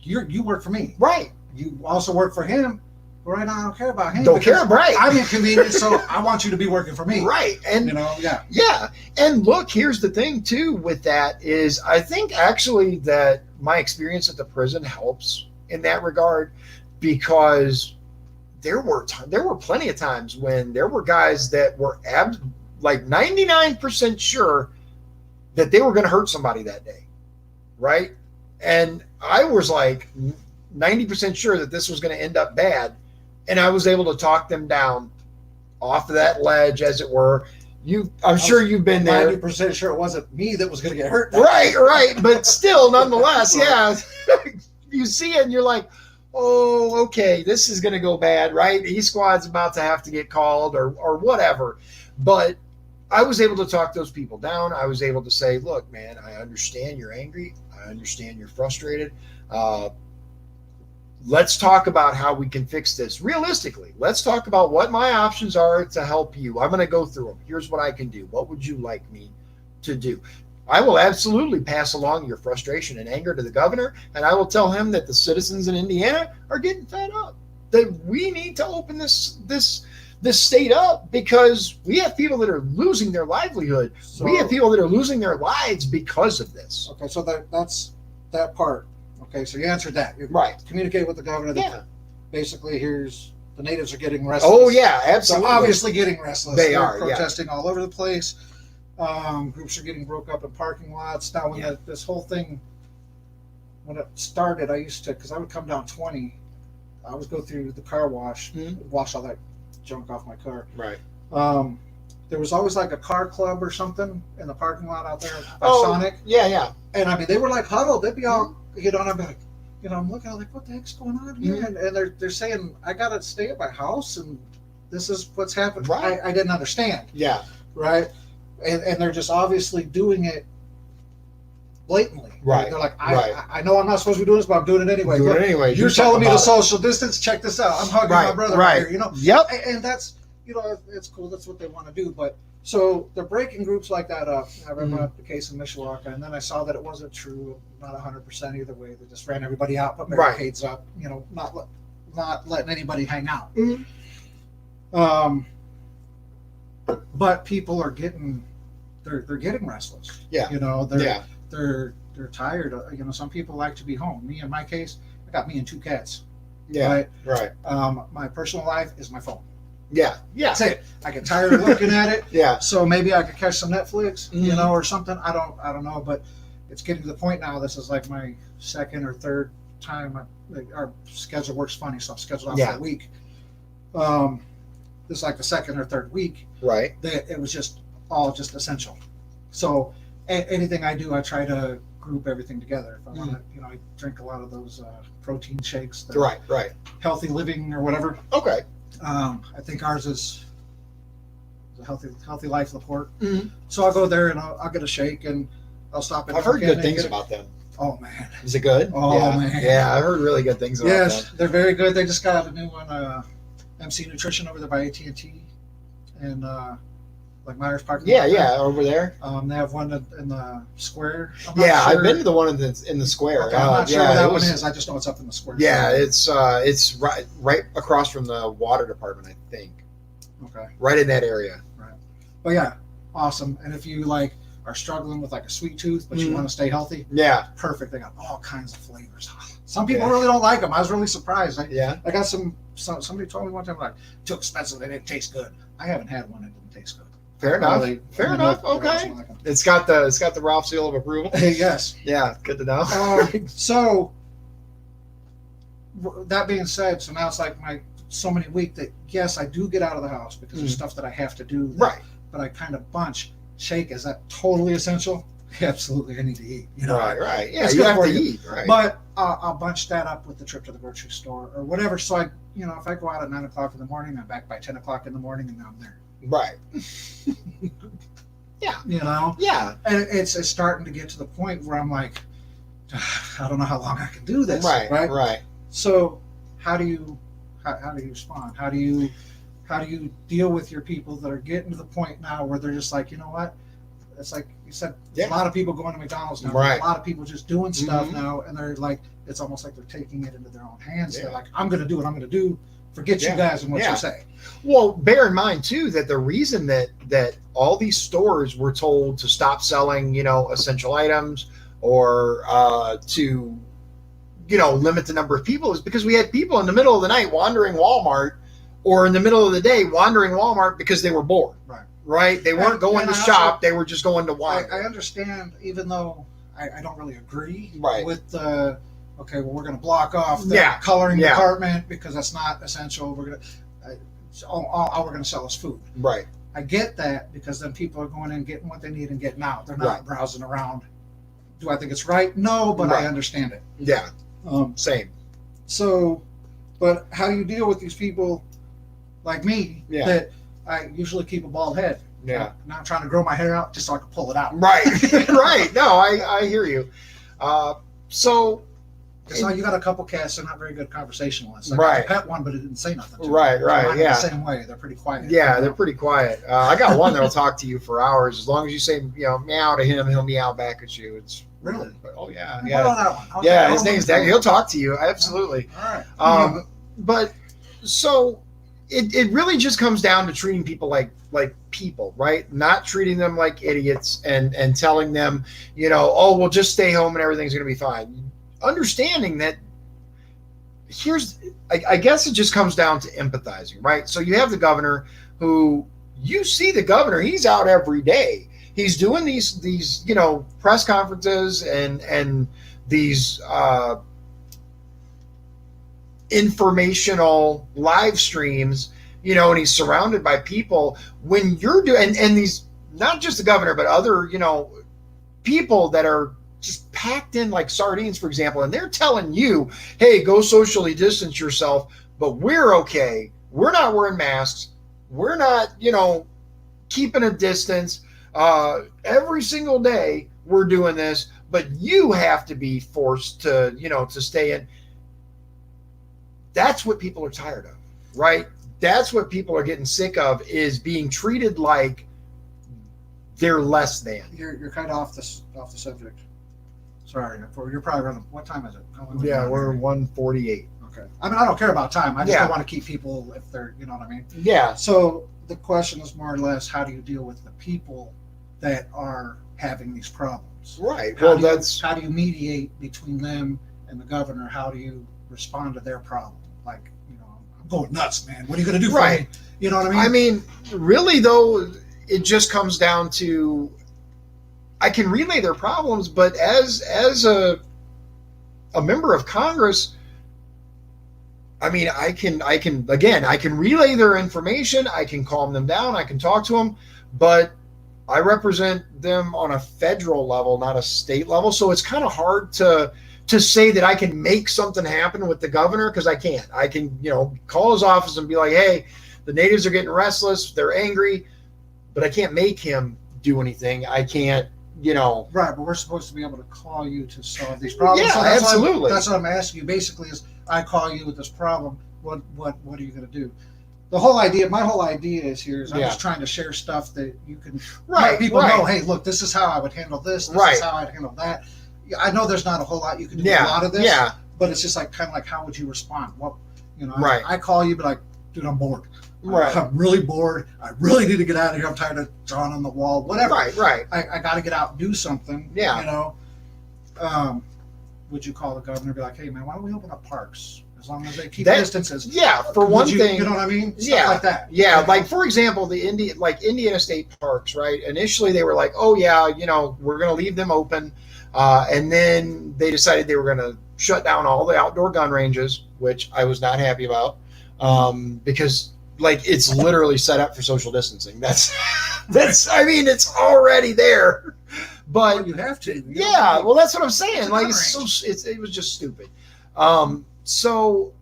you work for me. Right. You also work for him. But right now, I don't care about him. Don't care, right? I'm inconvenienced, so I want you to be working for me. Right. And yeah. Yeah. And look, here's the thing too with that is I think actually that my experience at the prison helps in that regard, because there were plenty of times when there were guys that were like 99% sure that they were going to hurt somebody that day. Right. And I was like 90% sure that this was going to end up bad. And I was able to talk them down off of that ledge, as it were. I'm sure you've been there. 90% sure it wasn't me that was going to get hurt. Right. But still, nonetheless, yeah. You see it and you're like, oh, okay, this is going to go bad, right? E-Squad's about to have to get called or whatever. But I was able to talk those people down. I was able to say, look, man, I understand you're angry. I understand you're frustrated. Let's talk about how we can fix this realistically. Let's talk about what my options are to help you. I'm going to go through them. Here's what I can do. What would you like me to do? I will absolutely pass along your frustration and anger to the governor, and I will tell him that the citizens in Indiana are getting fed up, that we need to open this state up because we have people that are losing their livelihood. So, we have people that are losing their lives because of this. Okay, so that's that part. Okay, so you answered that. You Right. Communicate with the governor. Yeah. Basically, the natives are getting restless. Oh, yeah, absolutely. So obviously getting restless. They're They're yeah. protesting all over the place. Groups are getting broke up in parking lots. Now, when this whole thing, when it started, I used to, because I would come down 20, I would go through the car wash, wash all that junk off my car. Right. There was always like a car club or something in the parking lot out there by Sonic. Yeah. And I mean, they were like huddled. They'd be all, and I'm like, I'm looking, I'm like, what the heck's going on here? And they're saying, I got to stay at my house and this is what's happened. Right. I didn't understand. Yeah. Right. And they're just obviously doing it blatantly. Right. They're like, I know I'm not supposed to be doing this, but I'm doing it anyway. You're telling me to social distance. Check this out. I'm hugging my brother right here, Yep. And that's, it's cool. That's what they want to do. But so they're breaking groups like that up. I read about the case in Mishawaka, and then I saw that it wasn't true, not 100% either way. They just ran everybody out, put barricades up, not letting anybody hang out. But people are getting, they're getting restless. Yeah. They're tired. Some people like to be home. Me, in my case, I got me and 2 cats. Yeah. Right. My personal life is my phone. Yeah. That's it. I get tired of looking at it. Yeah. So maybe I could catch some Netflix, or something. I don't know, but it's getting to the point now. This is like my second or third time. Our schedule works funny, so I'm scheduled out for a week. this is like the second or third week Right. that it was just all just essential. So anything I do, I try to group everything together. If I want to, I drink a lot of those protein shakes, Right. healthy living or whatever. Okay. I think ours is a healthy life Laporte. Mm-hmm. So I'll go there and I'll get a shake and I'll stop at. I've heard good things about them. Oh man, is it good? Oh yeah. man, yeah, I've heard really good things about them. Yes, they're very good. They just got a new one, MC Nutrition over there by AT&T, and like Myers Park. Yeah, over there. They have one in the square. Yeah, sure. I've been to the one in the square. Okay, I'm not sure where that one is. I just know it's up in the square. Yeah, it's right across from the water department, I think. Okay. Right in that area. Right. But yeah, awesome. And if you are struggling with a sweet tooth, but you want to stay healthy, yeah, perfect. They got all kinds of flavors. Some people really don't like them. I was really surprised. I got somebody told me one time too expensive. They didn't taste good. I haven't had one that didn't taste good. Fair enough. Fair enough. Okay. It's got the Ralph seal of approval. Yes. Yeah. Good to know. So that being said, so now it's like so many weeks that yes, I do get out of the house because there's stuff that I have to do. Right. But I kind of bunch. Shake, is that totally essential? Absolutely, I need to eat. Right. Yeah, you have to eat. Right. But I'll bunch that up with the trip to the grocery store or whatever. So if I go out at 9 o'clock in the morning, I'm back by 10 o'clock in the morning, and now I'm there. Right. Yeah. Yeah. And it's starting to get to the point where I'm like, I don't know how long I can do this. Right. So how do you respond? How do you deal with your people that are getting to the point now where they're just like, you know what? It's like you said, a lot of people going to McDonald's now. Right. A lot of people just doing stuff now, and they're like, it's almost like they're taking it into their own hands. Yeah. They're like, I'm going to do what I'm going to do. Forget you guys and what you say. Well, bear in mind too that the reason that all these stores were told to stop selling, essential items or to, limit the number of people is because we had people in the middle of the night wandering Walmart or in the middle of the day wandering Walmart because they were bored. Right? They weren't going to shop. They were just going to wander. I understand, even though I don't really agree with the, we're going to block off the coloring department because that's not essential. We're going to, all we're going to sell is food. Right. I get that because then people are going in, getting what they need and getting out. They're not browsing around. Do I think it's right? No, but I understand it. Yeah. Same. So, but how do you deal with these people like me that I usually keep a bald head? Yeah. Not trying to grow my hair out just so I can pull it out. Right. Right. No, I hear you. So you got a couple cats. They're not very good conversationalists. Right. I pet one, but it didn't say nothing. Right. Yeah. The same way. They're pretty quiet. Yeah, they're pretty quiet. I got one that'll talk to you for hours. As long as you say, meow to him, he'll meow back at you. It's really. Oh yeah. What about that one? Yeah, his name's Dagger. He'll talk to you. Absolutely. All right. But so it really just comes down to treating people like people, right? Not treating them like idiots and telling them, we'll just stay home and everything's going to be fine. Understanding that I guess it just comes down to empathizing, right? So you have the governor who you see the governor, he's out every day. He's doing these press conferences and these informational live streams, and he's surrounded by people. When you're doing and these, not just the governor, but other people that are just packed in like sardines, for example, and they're telling you, hey, go socially distance yourself, but we're okay. We're not wearing masks. We're not, keeping a distance. Every single day we're doing this, but you have to be forced to, to stay in. That's what people are tired of, right? That's what people are getting sick of, is being treated like they're less than. You're kind of off the subject. Sorry, you're probably running. What time is it? Yeah, we're 1:48. Okay. I mean, I don't care about time. I just don't want to keep people if they're, you know what I mean? Yeah. So the question is more or less, how do you deal with the people that are having these problems? Right. How do you mediate between them and the governor? How do you respond to their problem? Like, I'm going nuts, man. What are you going to do for me? You know what I mean? I mean, really though, it just comes down to, I can relay their problems, but as a member of Congress, I mean, I can again, I can relay their information, I can calm them down, I can talk to them, but I represent them on a federal level, not a state level. So it's kind of hard to say that I can make something happen with the governor, because I can't. I can, call his office and be like, hey, the natives are getting restless, they're angry, but I can't make him do anything. I can't, Right, but we're supposed to be able to call you to solve these problems. Yeah, So absolutely. That's what I'm asking you. Basically, is I call you with this problem. What are you going to do? My whole idea is I'm Yeah. just trying to share stuff that you can Right, let people right. know. Hey, look, this is how I would handle this. This Right. is how I'd handle that. Yeah, I know there's not a whole lot you can do with Yeah, a lot of this. yeah. But it's just like kind of like how would you respond? What Right. I call you, but like, dude, I'm bored. Right. I'm really bored. I really need to get out of here. I'm tired of drawing on the wall. Whatever. Right. I got to get out and do something. Yeah. Would you call the governor and be like, hey, man, why don't we open up parks? As long as they keep That- distances. Yeah, for one thing. You know what I mean? Stuff Yeah. like that. Yeah, You know? like for example, Indiana State Parks, right? Initially they were like, oh yeah, we're going to leave them open. And then they decided they were going to shut down all the outdoor gun ranges, which I was not happy about. Because like it's literally set up for social distancing. That's I mean, it's already there. But Well, you have to. yeah, well, that's what I'm saying. It's a Like, gun it was just stupid. So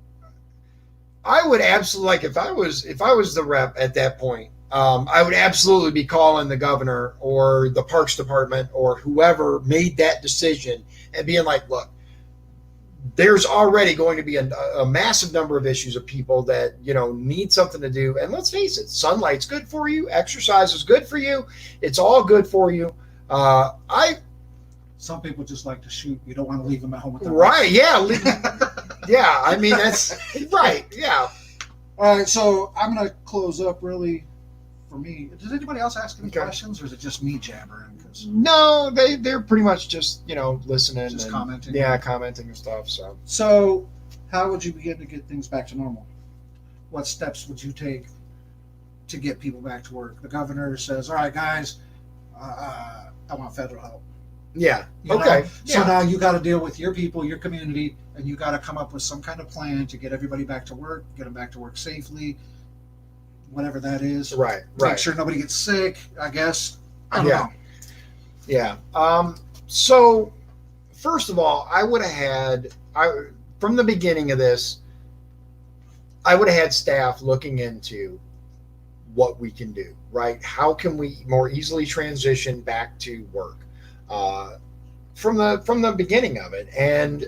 I would absolutely, like, if I was the rep at that point, I would absolutely be calling the governor or the Parks Department or whoever made that decision and being like, look, there's already going to be a massive number of issues of people that, need something to do. And let's face it, sunlight's good for you. Exercise is good for you. It's all good for you. Some people just like to shoot. You don't want to leave them at home with them. Right. Yeah. Yeah. I mean, that's right. Yeah. All right, so I'm going to close up really for me. Does anybody else ask any Okay. questions, or is it just me jabbering? 'Cause No, they're pretty much just, listening. Just and, commenting. Yeah. Commenting and stuff. So, how would you begin to get things back to normal? What steps would you take to get people back to work? The governor says, all right, guys, I want federal help. Yeah. You know? Okay. So Yeah. now you got to deal with your people, your community, and you got to come up with some kind of plan to get everybody back to work, get them back to work safely, whatever that is. Right. Make Right. sure nobody gets sick, I guess. I don't Yeah. know. Yeah. So first of all, from the beginning of this, I would have had staff looking into what we can do, right? How can we more easily transition back to work from the beginning of it? And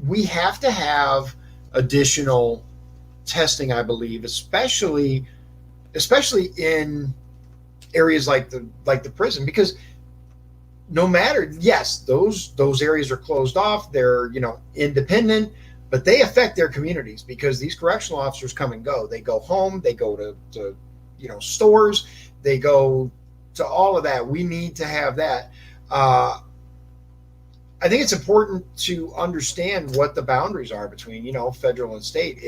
we have to have additional testing, I believe, especially in areas like the prison, because no matter, yes, those areas are closed off, they're independent, but they affect their communities because these correctional officers come and go. They go home, they go to stores, they go to all of that. We need to have that. I think it's important to understand what the boundaries are between, federal and state.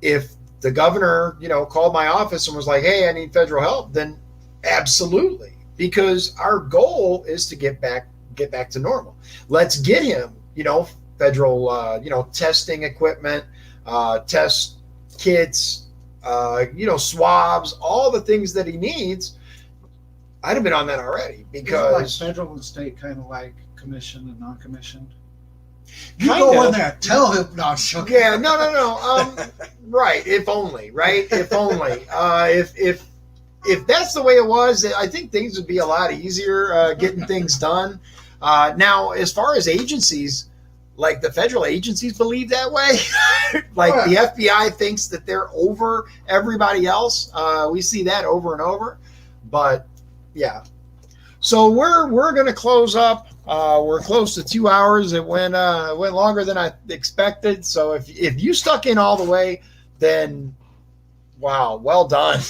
If the governor, called my office and was like, hey, I need federal help, then absolutely, because our goal is to get back to normal. Let's get him, federal, testing equipment, test kits, swabs, all the things that he needs. I'd have been on that already, because Isn't like federal and state kind of like commissioned and non-commissioned. You Kind go of. in there, tell him. No, I'm joking. Yeah, no. Right. If only, right? If only. If that's the way it was, I think things would be a lot easier getting things done. Now, as far as agencies, like the federal agencies believe that way. Like the FBI thinks that they're over everybody else. We see that over and over. But yeah. So we're going to close up. We're close to 2 hours. It went longer than I expected. So if you stuck in all the way, then wow, well done.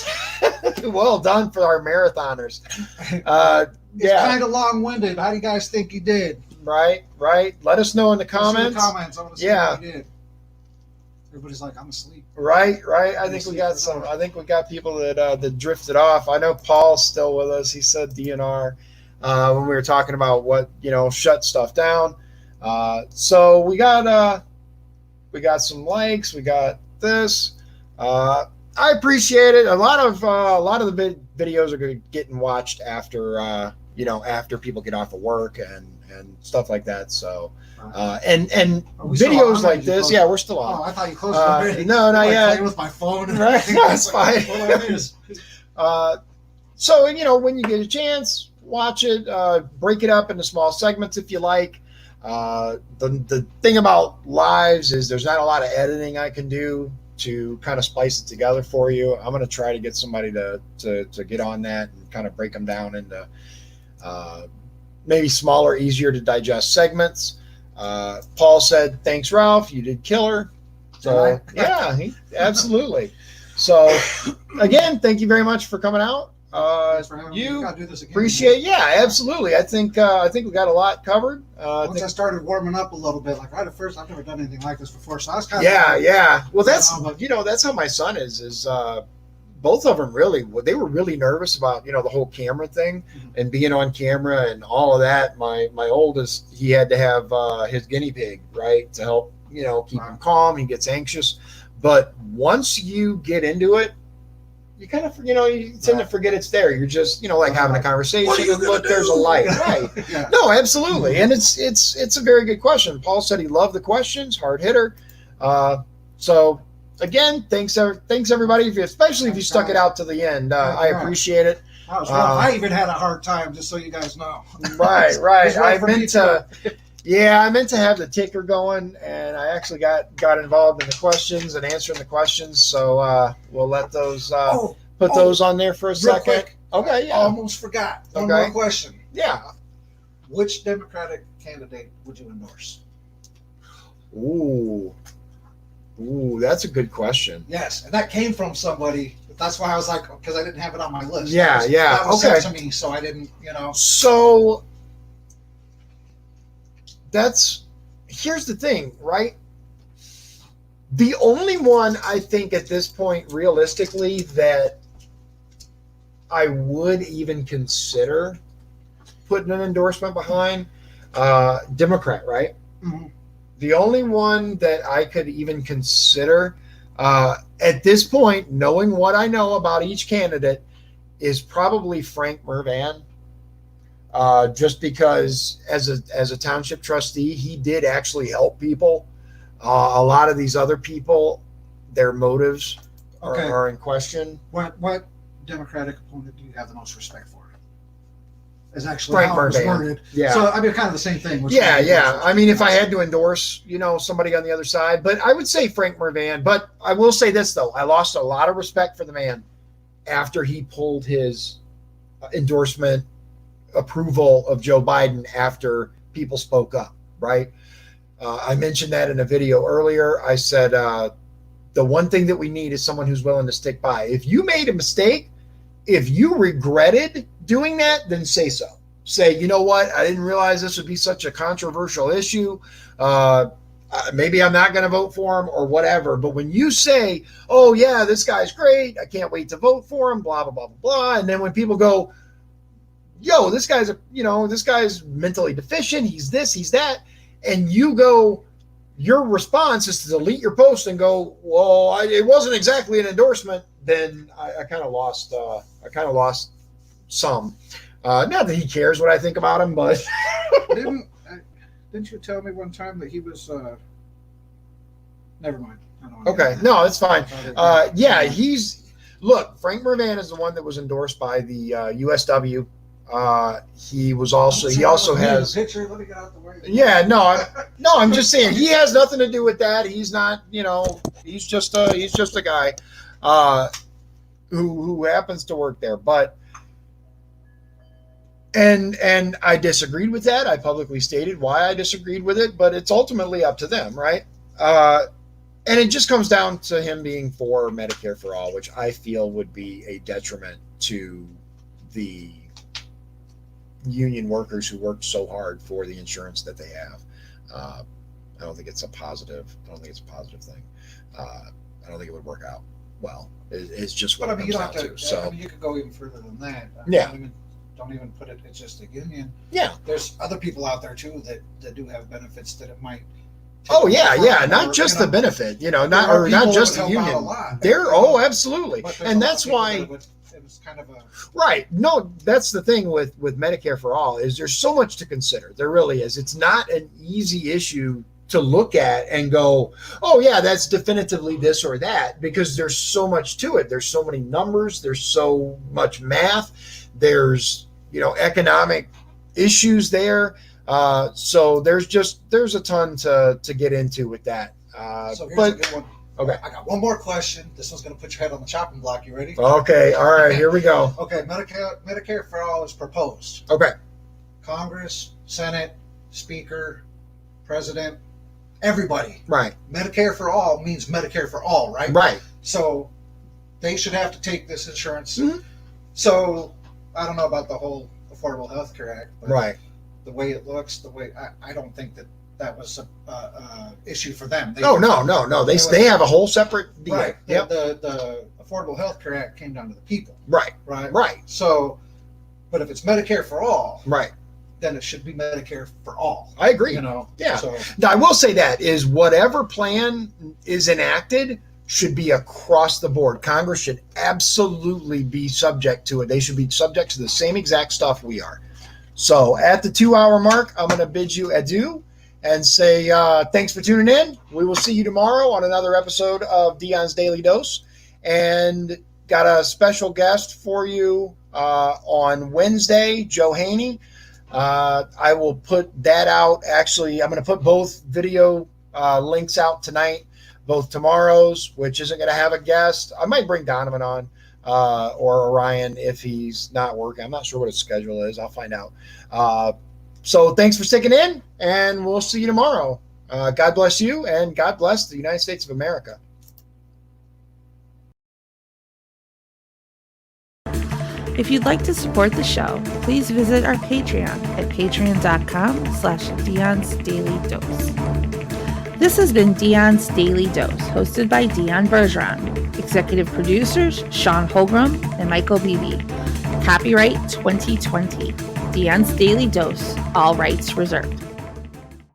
Well done for our marathoners. It's kind of long-winded. How do you guys think you did? Right. Let us know in the comments. I want to see what you did. Everybody's like, I'm asleep. Right. I think we got people that drifted off. I know Paul's still with us. He said DNR when we were talking about what shut stuff down. So we got We got some likes. We got this. I appreciate it. A lot of the videos are getting watched after after people get off of work and stuff like that. So and videos like this, yeah, we're still on. Oh, I thought you closed it already. No, not yet. Playing with my phone. Right, that's fine. So when you get a chance, watch it. Break it up into small segments if you like. The thing about lives is there's not a lot of editing I can do to kind of splice it together for you. I'm going to try to get somebody to get on that and kind of break them down into maybe smaller, easier to digest segments. Paul said, "Thanks, Ralph. You did killer." So yeah, absolutely. So again, thank you very much for coming out. You gotta do this again, appreciate, yeah, absolutely. I think we got a lot covered. Once I started warming up a little bit, like right at first, I've never done anything like this before, so I was kind of yeah. Well, that's that's how my son is. Both of them they were really nervous about the whole camera thing and being on camera and all of that. My oldest, he had to have his guinea pig, right, to help keep him calm. He gets anxious, but once you get into it, you kind of you tend to forget it's there. You're just like having a conversation and look, there's a light, right? Yeah. No, absolutely, and it's a very good question. Paul said he loved the questions, hard hitter. So again, thanks everybody, especially if you stuck it out to the end. I appreciate it. I even had a hard time, just so you guys know. Right. I meant to have the ticker going, and I actually got involved in the questions and answering the questions. So we'll let those put those on there for a second. Quick. Okay, yeah. I almost forgot. One more question. Yeah. Which Democratic candidate would you endorse? Ooh, that's a good question. Yes, and that came from somebody. That's why I was like, because I didn't have it on my list. Yeah. That was sent to me, so I didn't, So here's the thing, right? The only one I think at this point, realistically, that I would even consider putting an endorsement behind, Democrat, right? Mm-hmm. The only one that I could even consider at this point, knowing what I know about each candidate, is probably Frank Mervan. Just because as a township trustee, he did actually help people. A lot of these other people, their motives are in question. What Democratic opponent do you have the most respect for? Is actually Frank how it was Mervan. worded. Yeah. So I mean, kind of the same thing. Yeah. I mean, if I had to endorse, somebody on the other side, but I would say Frank Mervan. But I will say this though, I lost a lot of respect for the man after he pulled his endorsement approval of Joe Biden after people spoke up, right? I mentioned that in a video earlier. I said the one thing that we need is someone who's willing to stick by. If you made a mistake, if you regretted doing that, then say so. Say, you know what? I didn't realize this would be such a controversial issue. Maybe I'm not going to vote for him or whatever. But when you say, oh, yeah, this guy's great, I can't wait to vote for him, blah, blah, blah, blah, blah. And then when people go, yo, this guy's mentally deficient, he's this, he's that. And you go, your response is to delete your post and go, well, it wasn't exactly an endorsement. Then I kind of lost some. Not that he cares what I think about him, but didn't you tell me one time that he was? Never mind. Okay, no, it's fine. Frank Mervan is the one that was endorsed by the USW. He also has. Picture. Let me get out the way. Yeah, no, I'm just saying he has nothing to do with that. He's not, he's just a guy who happens to work there. But and I disagreed with that. I publicly stated why I disagreed with it, but it's ultimately up to them, right? And it just comes down to him being for Medicare for all, which I feel would be a detriment to the union workers who worked so hard for the insurance that they have. I don't think it's a positive. I don't think it's a positive thing. I don't think it would work out well. It's just what it comes down to. So you could go even further than that. Don't even put it. It's just a union. Yeah. There's other people out there too that do have benefits that it might Oh yeah, yeah. Or, Not just you know, the benefit, not there are not people just that the would help out union. a lot. There, oh, absolutely, But there's and a lot that's of people why. that it was kind of a Right. No, that's the thing with Medicare for all is there's so much to consider. There really is. It's not an easy issue to look at and go, oh yeah, that's definitively this or that, because there's so much to it. There's so many numbers. There's so much math. There's economic issues there. So there's a ton to get into with that. so here's But a good one. okay. I got one more question. This one's going to put your head on the chopping block. You ready? Okay. All right. Here we go. Okay. Medicare for all is proposed. Okay. Congress, Senate, Speaker, President, everybody. Right. Medicare for all means Medicare for all, right? Right. So they should have to take this insurance. Mhm. So I don't know about the whole Affordable Health Care Act, but Right. the way it looks, I don't think that was a issue for them. No. They have a whole separate deal. Right. Yep. The Affordable Health Care Act came down to the people. Right. Right. Right. So, but if it's Medicare for all, Right. then it should be Medicare for all. I agree. Yeah. So Now, I will say that is whatever plan is enacted should be across the board. Congress should absolutely be subject to it. They should be subject to the same exact stuff we are. So at the 2-hour mark, I'm going to bid you adieu and say thanks for tuning in. We will see you tomorrow on another episode of Dion's Daily Dose. And got a special guest for you on Wednesday, Joe Haney. I will put that out. Actually, I'm going to put both video links out tonight, both tomorrow's, which isn't going to have a guest. I might bring Donovan on or Orion if he's not working. I'm not sure what his schedule is. I'll find out. So thanks for sticking in, and we'll see you tomorrow. God bless you, and God bless the United States of America. If you'd like to support the show, please visit our Patreon at patreon.com/Dion's Daily Dose. This has been Dion's Daily Dose, hosted by Dion Bergeron. Executive producers Sean Holgram and Michael Beebe. Copyright 2020. Dion's Daily Dose, all rights reserved.